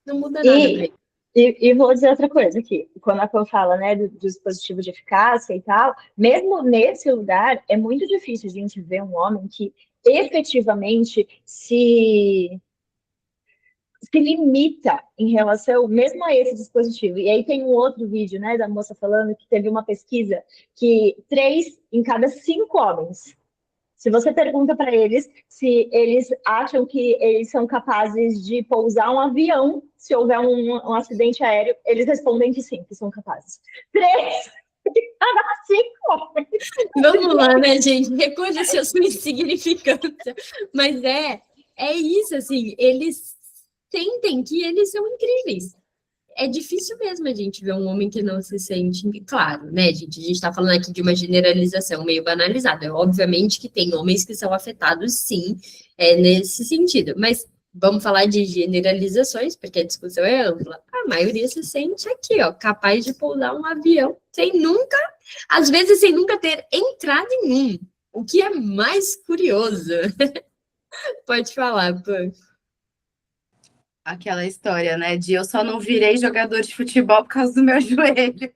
Não muda nada pra ele. E vou dizer outra coisa aqui. Quando a Pan fala, né, do dispositivo de eficácia e tal, mesmo nesse lugar, é muito difícil a gente ver um homem que efetivamente se limita em relação mesmo a esse dispositivo. E aí tem um outro vídeo, né, da moça falando que teve uma pesquisa que 3 em cada 5 homens, se você pergunta para eles se eles acham que eles são capazes de pousar um avião se houver um acidente aéreo, eles respondem que sim, que são capazes. 3 em cada 5 homens. Vamos lá, né, gente? Reconheça a sua insignificância. Mas é isso, assim, eles sentem que eles são incríveis. É difícil mesmo a gente ver um homem que não se sente. Claro, né, gente? A gente está falando aqui de uma generalização meio banalizada. Obviamente que tem homens que são afetados, sim, nesse sentido. Mas vamos falar de generalizações, porque a discussão é ampla. A maioria se sente aqui, ó, capaz de pousar um avião sem nunca, às vezes sem nunca ter entrado em um. O que é mais curioso. Pode falar, Pan. Aquela história, né, de eu só não virei jogador de futebol por causa do meu joelho.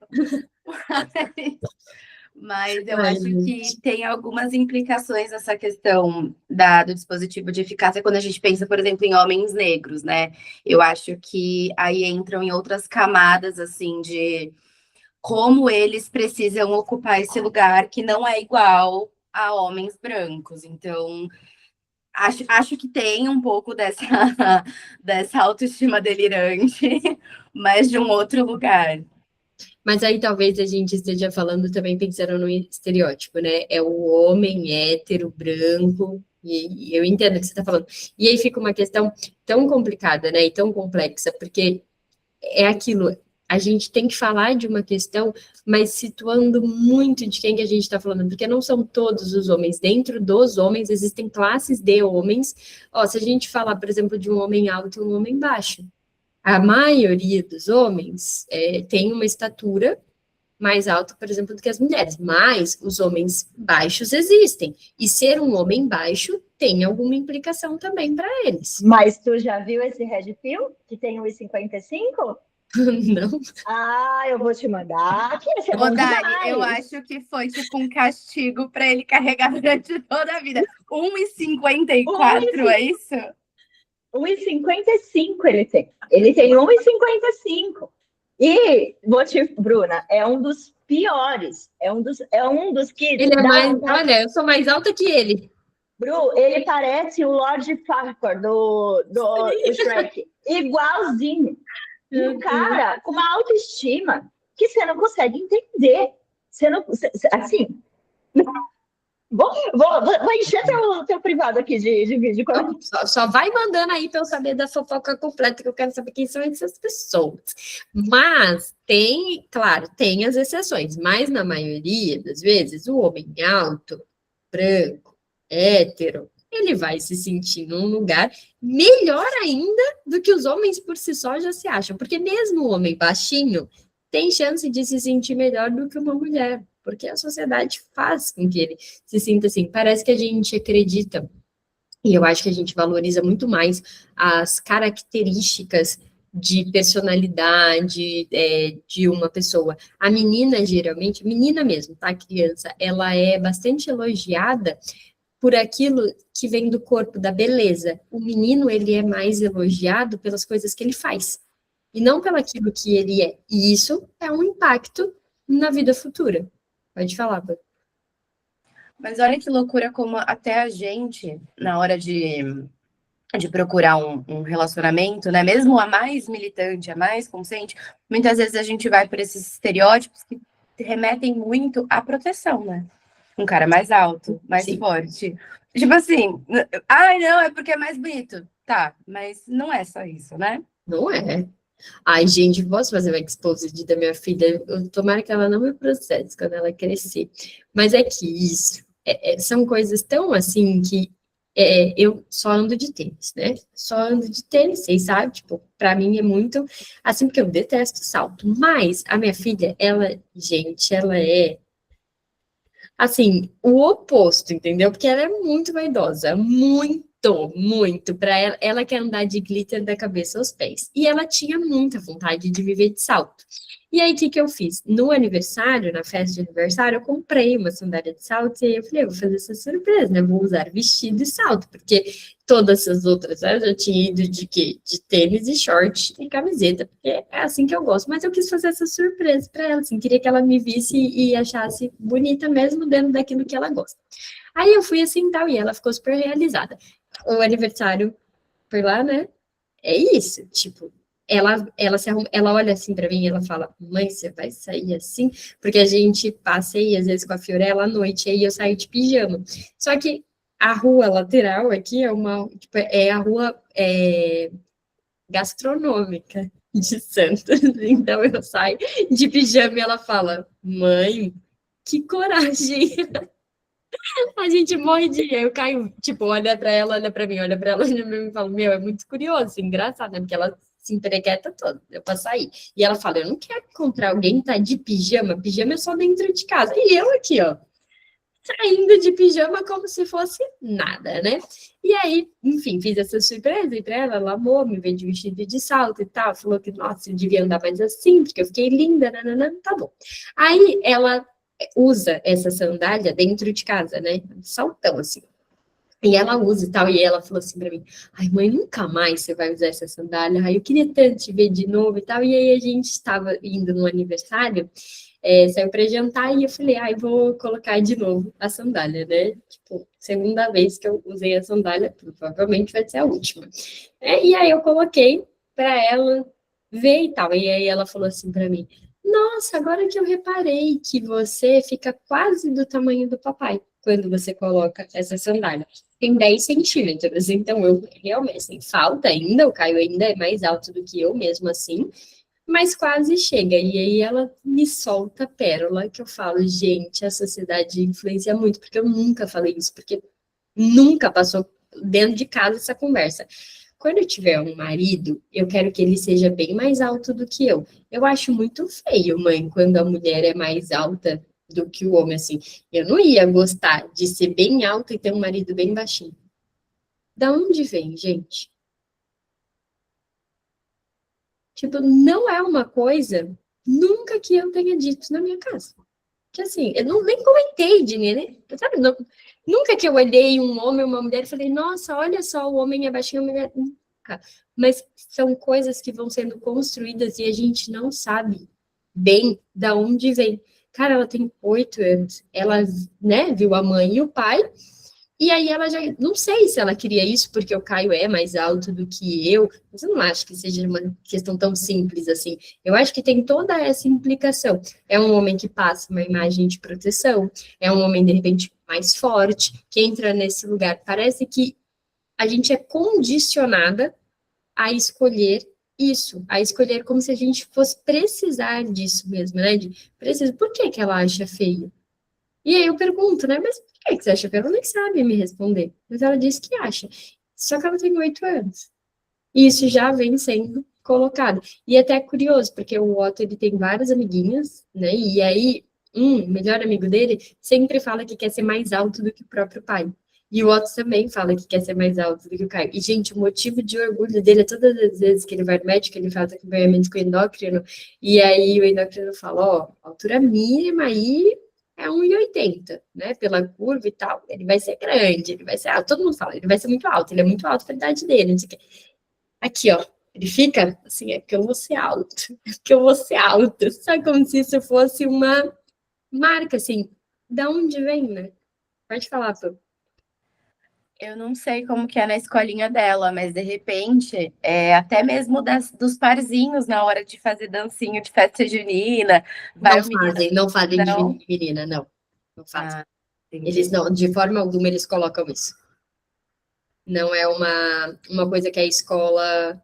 Mas eu acho que tem algumas implicações essa questão do dispositivo de eficácia quando a gente pensa, por exemplo, em homens negros, né? Eu acho que aí entram em outras camadas, assim, de como eles precisam ocupar esse lugar que não é igual a homens brancos. Então, acho que tem um pouco dessa autoestima delirante, mas de um outro lugar. Mas aí talvez a gente esteja falando também pensando no estereótipo, né? É o homem hétero, branco, e eu entendo o que você está falando. E aí fica uma questão tão complicada, né? E tão complexa, porque é aquilo, a gente tem que falar de uma questão, mas situando muito de quem que a gente está falando, porque não são todos os homens. Dentro dos homens existem classes de homens. Ó, se a gente falar, por exemplo, de um homem alto e um homem baixo, a maioria dos homens tem uma estatura mais alta, por exemplo, do que as mulheres, mas os homens baixos existem. E ser um homem baixo tem alguma implicação também para eles. Mas tu já viu esse Red Pill, que tem 1,55? Não. Ah, eu vou te mandar. Ô, Dani, eu acho que foi tipo um castigo para ele carregar durante toda a vida. 1,54, é isso? 1,55 ele tem. Ele tem 1,55. E, Bruna, é um dos piores. É um dos que... Ele é mais... Olha, eu sou mais alta que ele. Bru, ele parece o Lord Farquaad do Shrek. Igualzinho. E o cara com uma autoestima que você não consegue entender. Você não... Assim... Vou encher teu privado aqui de vídeo. Então, só vai mandando aí para eu saber da fofoca completa, que eu quero saber quem são essas pessoas. Mas tem, claro, tem as exceções, mas na maioria das vezes, o homem alto, branco, hétero, ele vai se sentir num lugar melhor ainda do que os homens por si só já se acham. Porque mesmo o homem baixinho tem chance de se sentir melhor do que uma mulher, porque a sociedade faz com que ele se sinta assim. Parece que a gente acredita, e eu acho que a gente valoriza muito mais as características de personalidade de uma pessoa. A menina, geralmente, menina mesmo, tá? Criança, ela é bastante elogiada por aquilo que vem do corpo, da beleza. O menino, ele é mais elogiado pelas coisas que ele faz, e não pelo aquilo que ele é. E isso é um impacto na vida futura. Pode falar, Bê. Mas olha que loucura como até a gente, na hora de procurar um relacionamento, né? Mesmo a mais militante, a mais consciente, muitas vezes a gente vai por esses estereótipos que remetem muito à proteção, né? Um cara mais alto, mais Sim. forte. Tipo assim, ai, não, é porque é mais bonito. Tá, mas não é só isso, né? Não é. Ai, gente, posso fazer uma exposed da minha filha? Tomara que ela não me processe quando ela crescer. Mas é que isso, são coisas tão assim que eu só ando de tênis, né? Só ando de tênis, vocês sabem, tipo, pra mim é muito assim, porque eu detesto salto. Mas a minha filha, gente, ela é assim, o oposto, entendeu? Porque ela é muito vaidosa, muito. Para ela quer andar de glitter da cabeça aos pés. E ela tinha muita vontade de viver de salto. E aí, o que eu fiz? No aniversário, na festa de aniversário, eu comprei uma sandália de salto e aí eu falei, eu vou fazer essa surpresa, né? Vou usar vestido e salto, porque todas essas outras, né, eu já tinha ido de quê? De tênis e short e camiseta, porque é assim que eu gosto. Mas eu quis fazer essa surpresa para ela, assim, queria que ela me visse e achasse bonita mesmo dentro daquilo que ela gosta. Aí eu fui assim, tal, e ela ficou super realizada. O aniversário foi lá, né? É isso, tipo, ela olha assim para mim e ela fala, mãe, você vai sair assim? Porque a gente passeia às vezes com a Fiorella à noite, aí eu saio de pijama. Só que a rua lateral aqui tipo, é a rua gastronômica de Santos. Então eu saio de pijama e ela fala, mãe, que coragem! A gente morre de rir. Eu caio, tipo, olha pra ela, olha pra mim, olha pra ela, olha pra mim e falo, meu, é muito curioso, engraçado, né? Porque ela se empregueta toda, eu pra sair. E ela fala, eu não quero encontrar alguém que tá de pijama, pijama é só dentro de casa. E eu aqui, ó, saindo de pijama como se fosse nada, né? E aí, enfim, fiz essa surpresa e pra ela amou, me veio de vestido de salto e tal, falou que, nossa, eu devia andar mais assim, porque eu fiquei linda, nananã, tá bom. Aí ela usa essa sandália dentro de casa, né? Saltão, assim. E ela usa e tal, e ela falou assim pra mim, ai, mãe, nunca mais você vai usar essa sandália, ai, eu queria tanto te ver de novo e tal, e aí a gente estava indo no aniversário, saiu pra jantar, e eu falei, ai, vou colocar de novo a sandália, né? Tipo, segunda vez que eu usei a sandália, provavelmente vai ser a última. E aí eu coloquei pra ela ver e tal, e aí ela falou assim pra mim, nossa, agora que eu reparei que você fica quase do tamanho do papai quando você coloca essa sandália. Tem 10 centímetros, então eu realmente, assim, falta ainda, o Caio ainda é mais alto do que eu mesmo assim, mas quase chega. E aí ela me solta a pérola que eu falo, gente, a sociedade influencia muito, porque eu nunca falei isso, porque nunca passou dentro de casa essa conversa. Quando eu tiver um marido, eu quero que ele seja bem mais alto do que eu. Eu acho muito feio, mãe, quando a mulher é mais alta do que o homem, assim. Eu não ia gostar de ser bem alta e ter um marido bem baixinho. Da onde vem, gente? Tipo, não é uma coisa nunca que eu tenha dito na minha casa. Que assim, eu não, nem comentei de né? Sabe, nunca que eu olhei um homem ou uma mulher e falei, nossa, olha só, o homem é baixinho, a mulher... Nunca. Mas são coisas que vão sendo construídas e a gente não sabe bem da onde vem. Cara, ela tem 8 anos, ela, né, viu a mãe e o pai, e aí ela já, não sei se ela queria isso porque o Caio é mais alto do que eu, mas eu não acho que seja uma questão tão simples assim. Eu acho que tem toda essa implicação. É um homem que passa uma imagem de proteção, é um homem, de repente, mais forte, que entra nesse lugar. Parece que a gente é condicionada a escolher isso, a escolher como se a gente fosse precisar disso mesmo, né? Por que que ela acha feio? E aí eu pergunto, né? Mas por que você acha feio? Ela nem sabe me responder. Mas ela disse que acha. Só que ela tem 8 anos. E isso já vem sendo colocado. E até é curioso, porque o Otto, ele tem várias amiguinhas, né? E aí, o melhor amigo dele sempre fala que quer ser mais alto do que o próprio pai. E o Otto também fala que quer ser mais alto do que o Caio. E, gente, o motivo de orgulho dele é todas as vezes que ele vai no médico, ele faz acompanhamento com o endócrino, e aí o endócrino fala, ó, a altura mínima aí é 1,80, né? Pela curva e tal. Ele vai ser grande, ele vai ser alto. Todo mundo fala, ele vai ser muito alto, ele é muito alto para a idade dele, não sei o quê. Aqui, ó, ele fica assim, é porque eu vou ser alto, é porque eu vou ser alto. Sabe, como se isso fosse uma marca, assim, da onde vem, né? Pode falar, Pô. Eu não sei como que é na escolinha dela, mas de repente, até mesmo dos parzinhos na hora de fazer dancinho de festa junina, vai o menino. Não fazem Não? de menina, não. Não fazem. Ah, entendi. Eles não, de forma alguma eles colocam isso. Não é uma coisa que a escola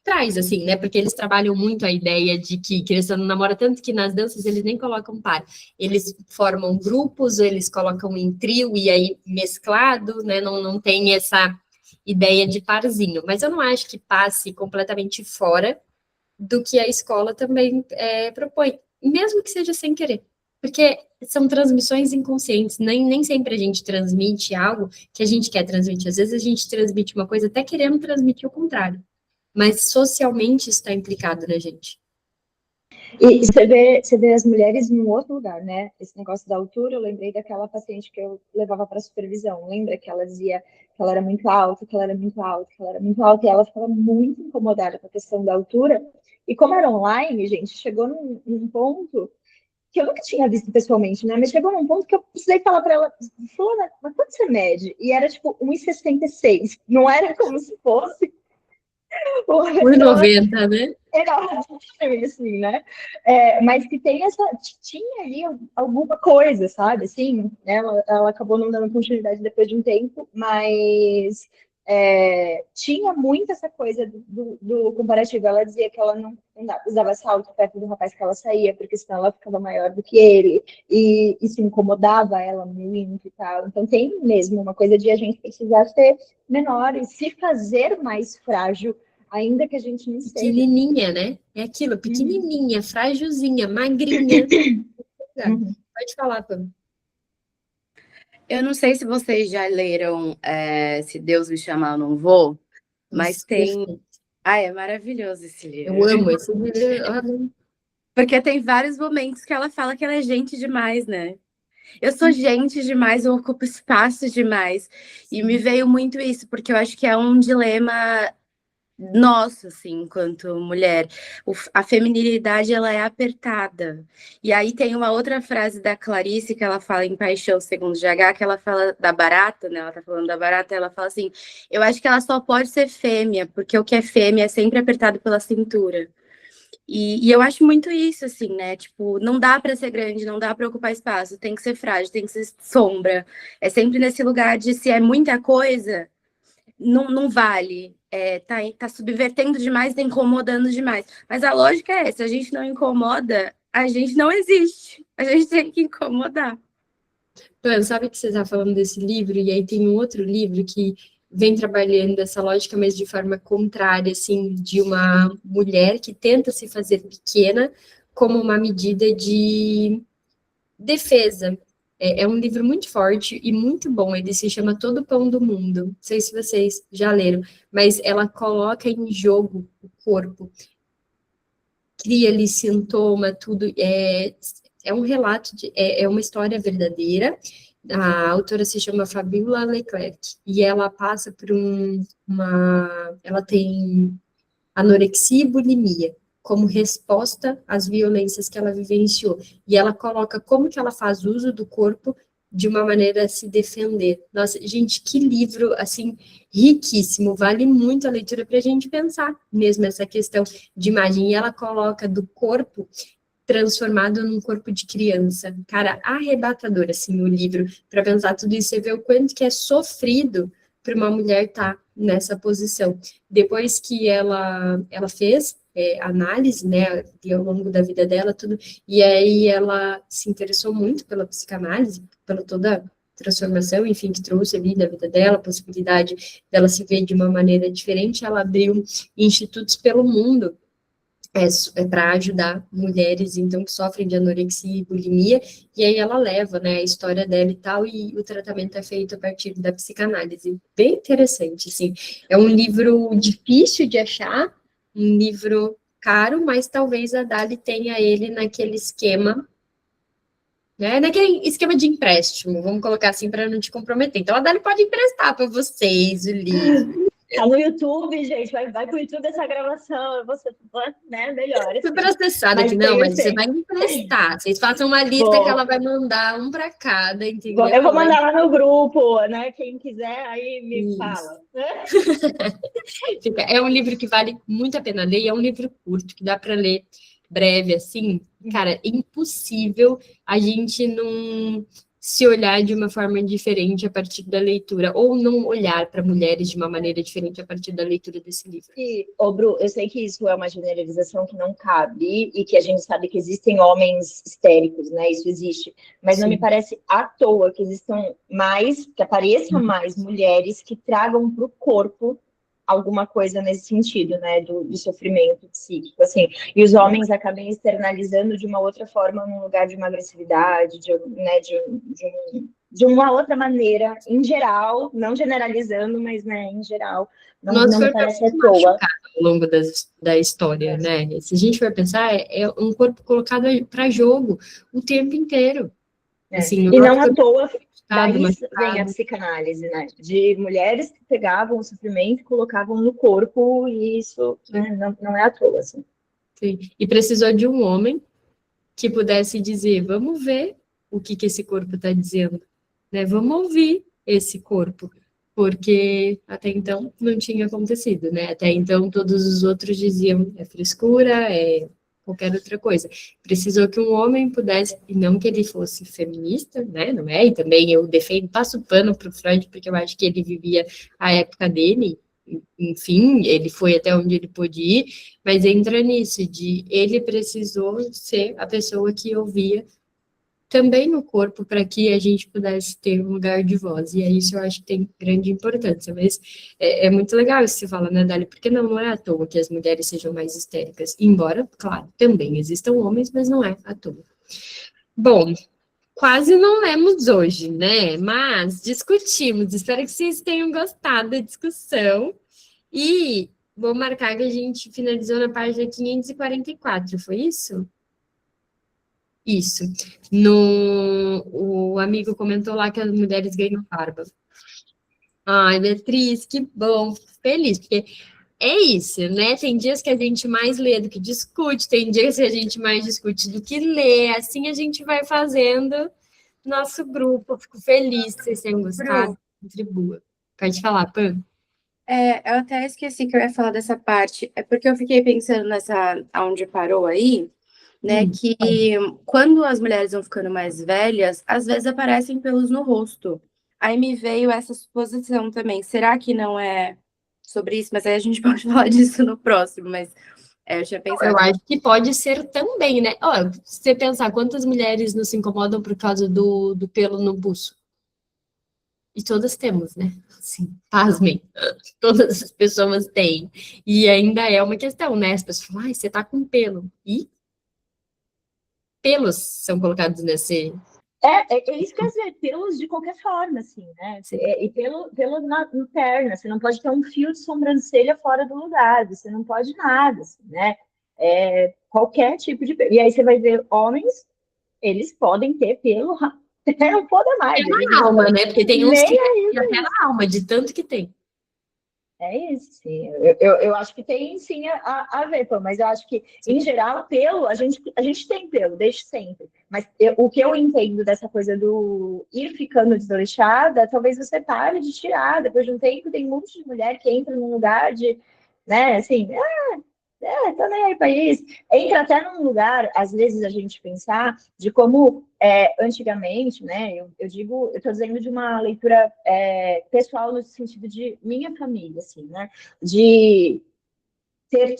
traz, assim, né? Porque eles trabalham muito a ideia de que criança não namora, tanto que nas danças eles nem colocam par. Eles formam grupos, eles colocam em trio e aí mesclado, né? Não tem essa ideia de parzinho. Mas eu não acho que passe completamente fora do que a escola também propõe, mesmo que seja sem querer. Porque são transmissões inconscientes, nem sempre a gente transmite algo que a gente quer transmitir. Às vezes a gente transmite uma coisa até querendo transmitir o contrário. Mas socialmente está implicado na gente. E você vê as mulheres num outro lugar, né? Esse negócio da altura, eu lembrei daquela paciente que eu levava para supervisão. Lembra que ela dizia que ela era muito alta, que ela era muito alta, que ela era muito alta, e ela ficava muito incomodada com a questão da altura. E como era online, gente, chegou num ponto que eu nunca tinha visto pessoalmente, né? Mas chegou num ponto que eu precisei falar para ela, Fulana, mas quanto você mede? E era tipo 1,66. Não era como se fosse 1,90, né? era assim, né? Mas que tem tinha ali alguma coisa, sabe? Assim, né? Ela acabou não dando continuidade depois de um tempo, mas tinha muito essa coisa do comparativo. Ela dizia que ela não usava salto perto do rapaz que ela saía, porque senão ela ficava maior do que ele, e isso incomodava ela muito e tal. Então tem mesmo uma coisa de a gente precisar ser menor e se fazer mais frágil, ainda que a gente não seja. Pequenininha, né? É aquilo, pequenininha, frágilzinha, magrinha. Pode falar, Pam. Eu não sei se vocês já leram Se Deus Me Chamar, Eu Não Vou, mas tem... é maravilhoso esse livro. Eu amo esse livro. Porque tem vários momentos que ela fala que ela é gente demais, né? Eu sou gente demais, eu ocupo espaço demais. E me veio muito isso, porque eu acho que é um dilema nosso, assim, enquanto mulher. A feminilidade, ela é apertada. E aí tem uma outra frase da Clarice, que ela fala em Paixão Segundo GH, que ela fala da barata, né? Ela tá falando da barata, ela fala assim, eu acho que ela só pode ser fêmea, porque o que é fêmea é sempre apertado pela cintura. E eu acho muito isso, assim, né? Tipo, não dá para ser grande, não dá para ocupar espaço, tem que ser frágil, tem que ser sombra. É sempre nesse lugar de se é muita coisa, não vale. Tá subvertendo demais, tá incomodando demais. Mas a lógica é, se a gente não incomoda, a gente não existe. A gente tem que incomodar. Mano, sabe que você está falando desse livro, e aí tem um outro livro que vem trabalhando essa lógica, mas de forma contrária, assim, de uma mulher que tenta se fazer pequena como uma medida de defesa. É um livro muito forte e muito bom, ele se chama Todo o Pão do Mundo. Não sei se vocês já leram, mas ela coloca em jogo o corpo, cria ali sintoma, tudo. É um relato, é uma história verdadeira. A autora se chama Fabiola Leclerc, e ela passa por ela tem anorexia e bulimia como resposta às violências que ela vivenciou. E ela coloca como que ela faz uso do corpo de uma maneira a se defender. Nossa, gente, que livro, assim, riquíssimo, vale muito a leitura para a gente pensar mesmo essa questão de imagem. E ela coloca do corpo transformado num corpo de criança. Cara, arrebatador, assim, o livro, para pensar tudo isso, você vê o quanto que é sofrido para uma mulher estar nessa posição. Depois que ela fez análise, né, ao longo da vida dela, tudo, e aí ela se interessou muito pela psicanálise, pela toda a transformação, enfim, que trouxe ali na vida dela, a possibilidade dela se ver de uma maneira diferente, ela abriu institutos pelo mundo, para ajudar mulheres, então, que sofrem de anorexia e bulimia, e aí ela leva, né, a história dela e tal, e o tratamento é feito a partir da psicanálise. Bem interessante, assim. É um livro difícil de achar, um livro caro, mas talvez a Dali tenha ele naquele esquema, né, naquele esquema de empréstimo, vamos colocar assim, para não te comprometer. Então, a Dali pode emprestar para vocês o livro. Tá no YouTube, gente, vai pro YouTube essa gravação, você, né, melhor. Fui processada aqui, não, mas você vai emprestar. Vocês façam uma lista que ela vai mandar um para cada, entendeu? Eu vou mandar lá no grupo, né? Quem quiser, aí me fala. É um livro que vale muito a pena ler, e é um livro curto, que dá para ler breve, assim. Cara, é impossível a gente não se olhar de uma forma diferente a partir da leitura, ou não olhar para mulheres de uma maneira diferente a partir da leitura desse livro. E, Bru, eu sei que isso é uma generalização que não cabe, e que a gente sabe que existem homens histéricos, né? Isso existe. Mas não me parece à toa que existam mais, que apareçam mais mulheres que tragam para o corpo alguma coisa nesse sentido, né, do sofrimento psíquico, assim, e os homens acabem externalizando de uma outra forma, num lugar de uma agressividade, de uma outra maneira, em geral, não generalizando, mas, né, em geral, não me parece à toa. Ao longo da história, né, se a gente for pensar, é um corpo colocado para jogo o tempo inteiro. Assim, e não à toa, daí vem a psicanálise, né? De mulheres que pegavam o sofrimento e colocavam no corpo, e isso, né, não é à toa, assim. Sim. E precisou de um homem que pudesse dizer, vamos ver o que esse corpo está dizendo, né? Vamos ouvir esse corpo, porque até então não tinha acontecido, né? Até então todos os outros diziam, é frescura, é qualquer outra coisa. Precisou que um homem pudesse, e não que ele fosse feminista, né, não é? E também eu passo pano para o Freud, porque eu acho que ele vivia a época dele, enfim, ele foi até onde ele pôde ir, mas entra nisso, de ele precisou ser a pessoa que ouvia também no corpo, para que a gente pudesse ter um lugar de voz, e é isso eu acho que tem grande importância, mas é muito legal isso que você fala, né, Dali, porque não é à toa que as mulheres sejam mais histéricas, embora, claro, também existam homens, mas não é à toa. Bom, quase não lemos hoje, né, mas discutimos, espero que vocês tenham gostado da discussão, e vou marcar que a gente finalizou na página 544, foi isso? Isso. O amigo comentou lá que as mulheres ganham barba. Ai, Beatriz, que bom, fico feliz, porque é isso, né? Tem dias que a gente mais lê do que discute, tem dias que a gente mais discute do que lê, assim a gente vai fazendo nosso grupo. Eu fico feliz que vocês tenham gostado, contribua. Pode falar, Pan. Eu até esqueci que eu ia falar dessa parte, é porque eu fiquei pensando nessa, onde parou aí, né, que quando as mulheres vão ficando mais velhas, às vezes aparecem pelos no rosto. Aí me veio essa suposição também. Será que não é sobre isso? Mas aí a gente pode falar disso no próximo, mas eu tinha pensado. Eu acho que pode ser também, né? Ó, se você pensar, quantas mulheres não se incomodam por causa do pelo no buço? E todas temos, né? Sim, pasmem. Todas as pessoas têm. E ainda é uma questão, né? As pessoas falam, ai, você tá com pelo. E pelos são colocados nesse... É isso que eu ia dizer, pelos de qualquer forma, assim, né? E pelo na perna, você não pode ter um fio de sobrancelha fora do lugar, você não pode nada, assim, né? Qualquer tipo de pelo. E aí você vai ver homens, eles podem ter pelo, não pode mais. É na alma, né? Porque tem uns que tem até na alma, de tanto que tem. É isso, sim. Eu acho que tem, sim, a ver, mas eu acho que, em geral, pelo, a gente tem pelo, desde sempre. Mas o que eu entendo dessa coisa do ir ficando desleixada, talvez você pare de tirar. Depois de um tempo, tem um monte de mulher que entra num lugar de, né, assim, Tô nem aí para isso. Entra até num lugar, às vezes, a gente pensar de como antigamente, né? Eu estou dizendo de uma leitura pessoal no sentido de minha família, assim, né? De ter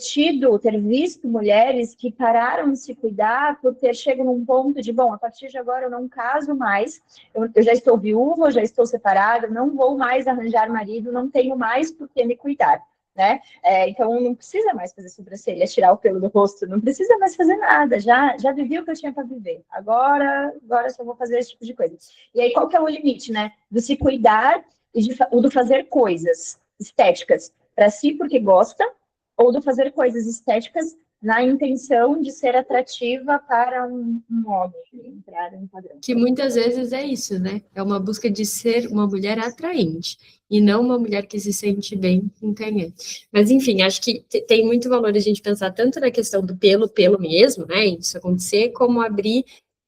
visto mulheres que pararam de se cuidar por ter chegado num ponto de, bom, a partir de agora eu não caso mais, eu já estou viúva, eu já estou separada, não vou mais arranjar marido, não tenho mais por que me cuidar, né? Então não precisa mais fazer sobrancelha, tirar o pelo do rosto, não precisa mais fazer nada, já vivi o que eu tinha para viver, agora só vou fazer esse tipo de coisa. E aí qual que é o limite, né? Do se cuidar e do fazer coisas estéticas para si porque gosta, ou do fazer coisas estéticas na intenção de ser atrativa para um homem, entrar em padrão. Que muitas vezes é isso, né? É uma busca de ser uma mulher atraente, e não uma mulher que se sente bem com quem é. Mas, enfim, acho que tem muito valor a gente pensar tanto na questão do pelo mesmo, né? Isso acontecer, como abrir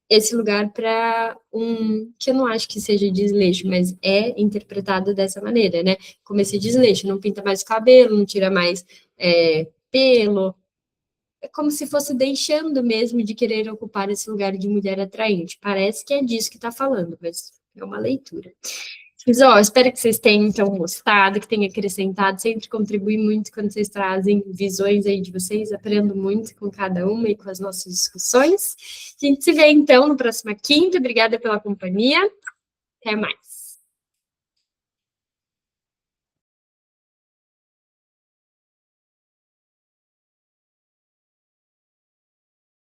esse lugar para que eu não acho que seja desleixo, mas é interpretado dessa maneira, né? Como esse desleixo, não pinta mais o cabelo, não tira mais pelo, é como se fosse deixando mesmo de querer ocupar esse lugar de mulher atraente. Parece que é disso que está falando, mas é uma leitura. Mas, espero que vocês tenham, então, gostado, que tenha acrescentado, sempre contribui muito quando vocês trazem visões aí de vocês, aprendo muito com cada uma e com as nossas discussões. A gente se vê, então, no próximo quinta. Obrigada pela companhia. Até mais.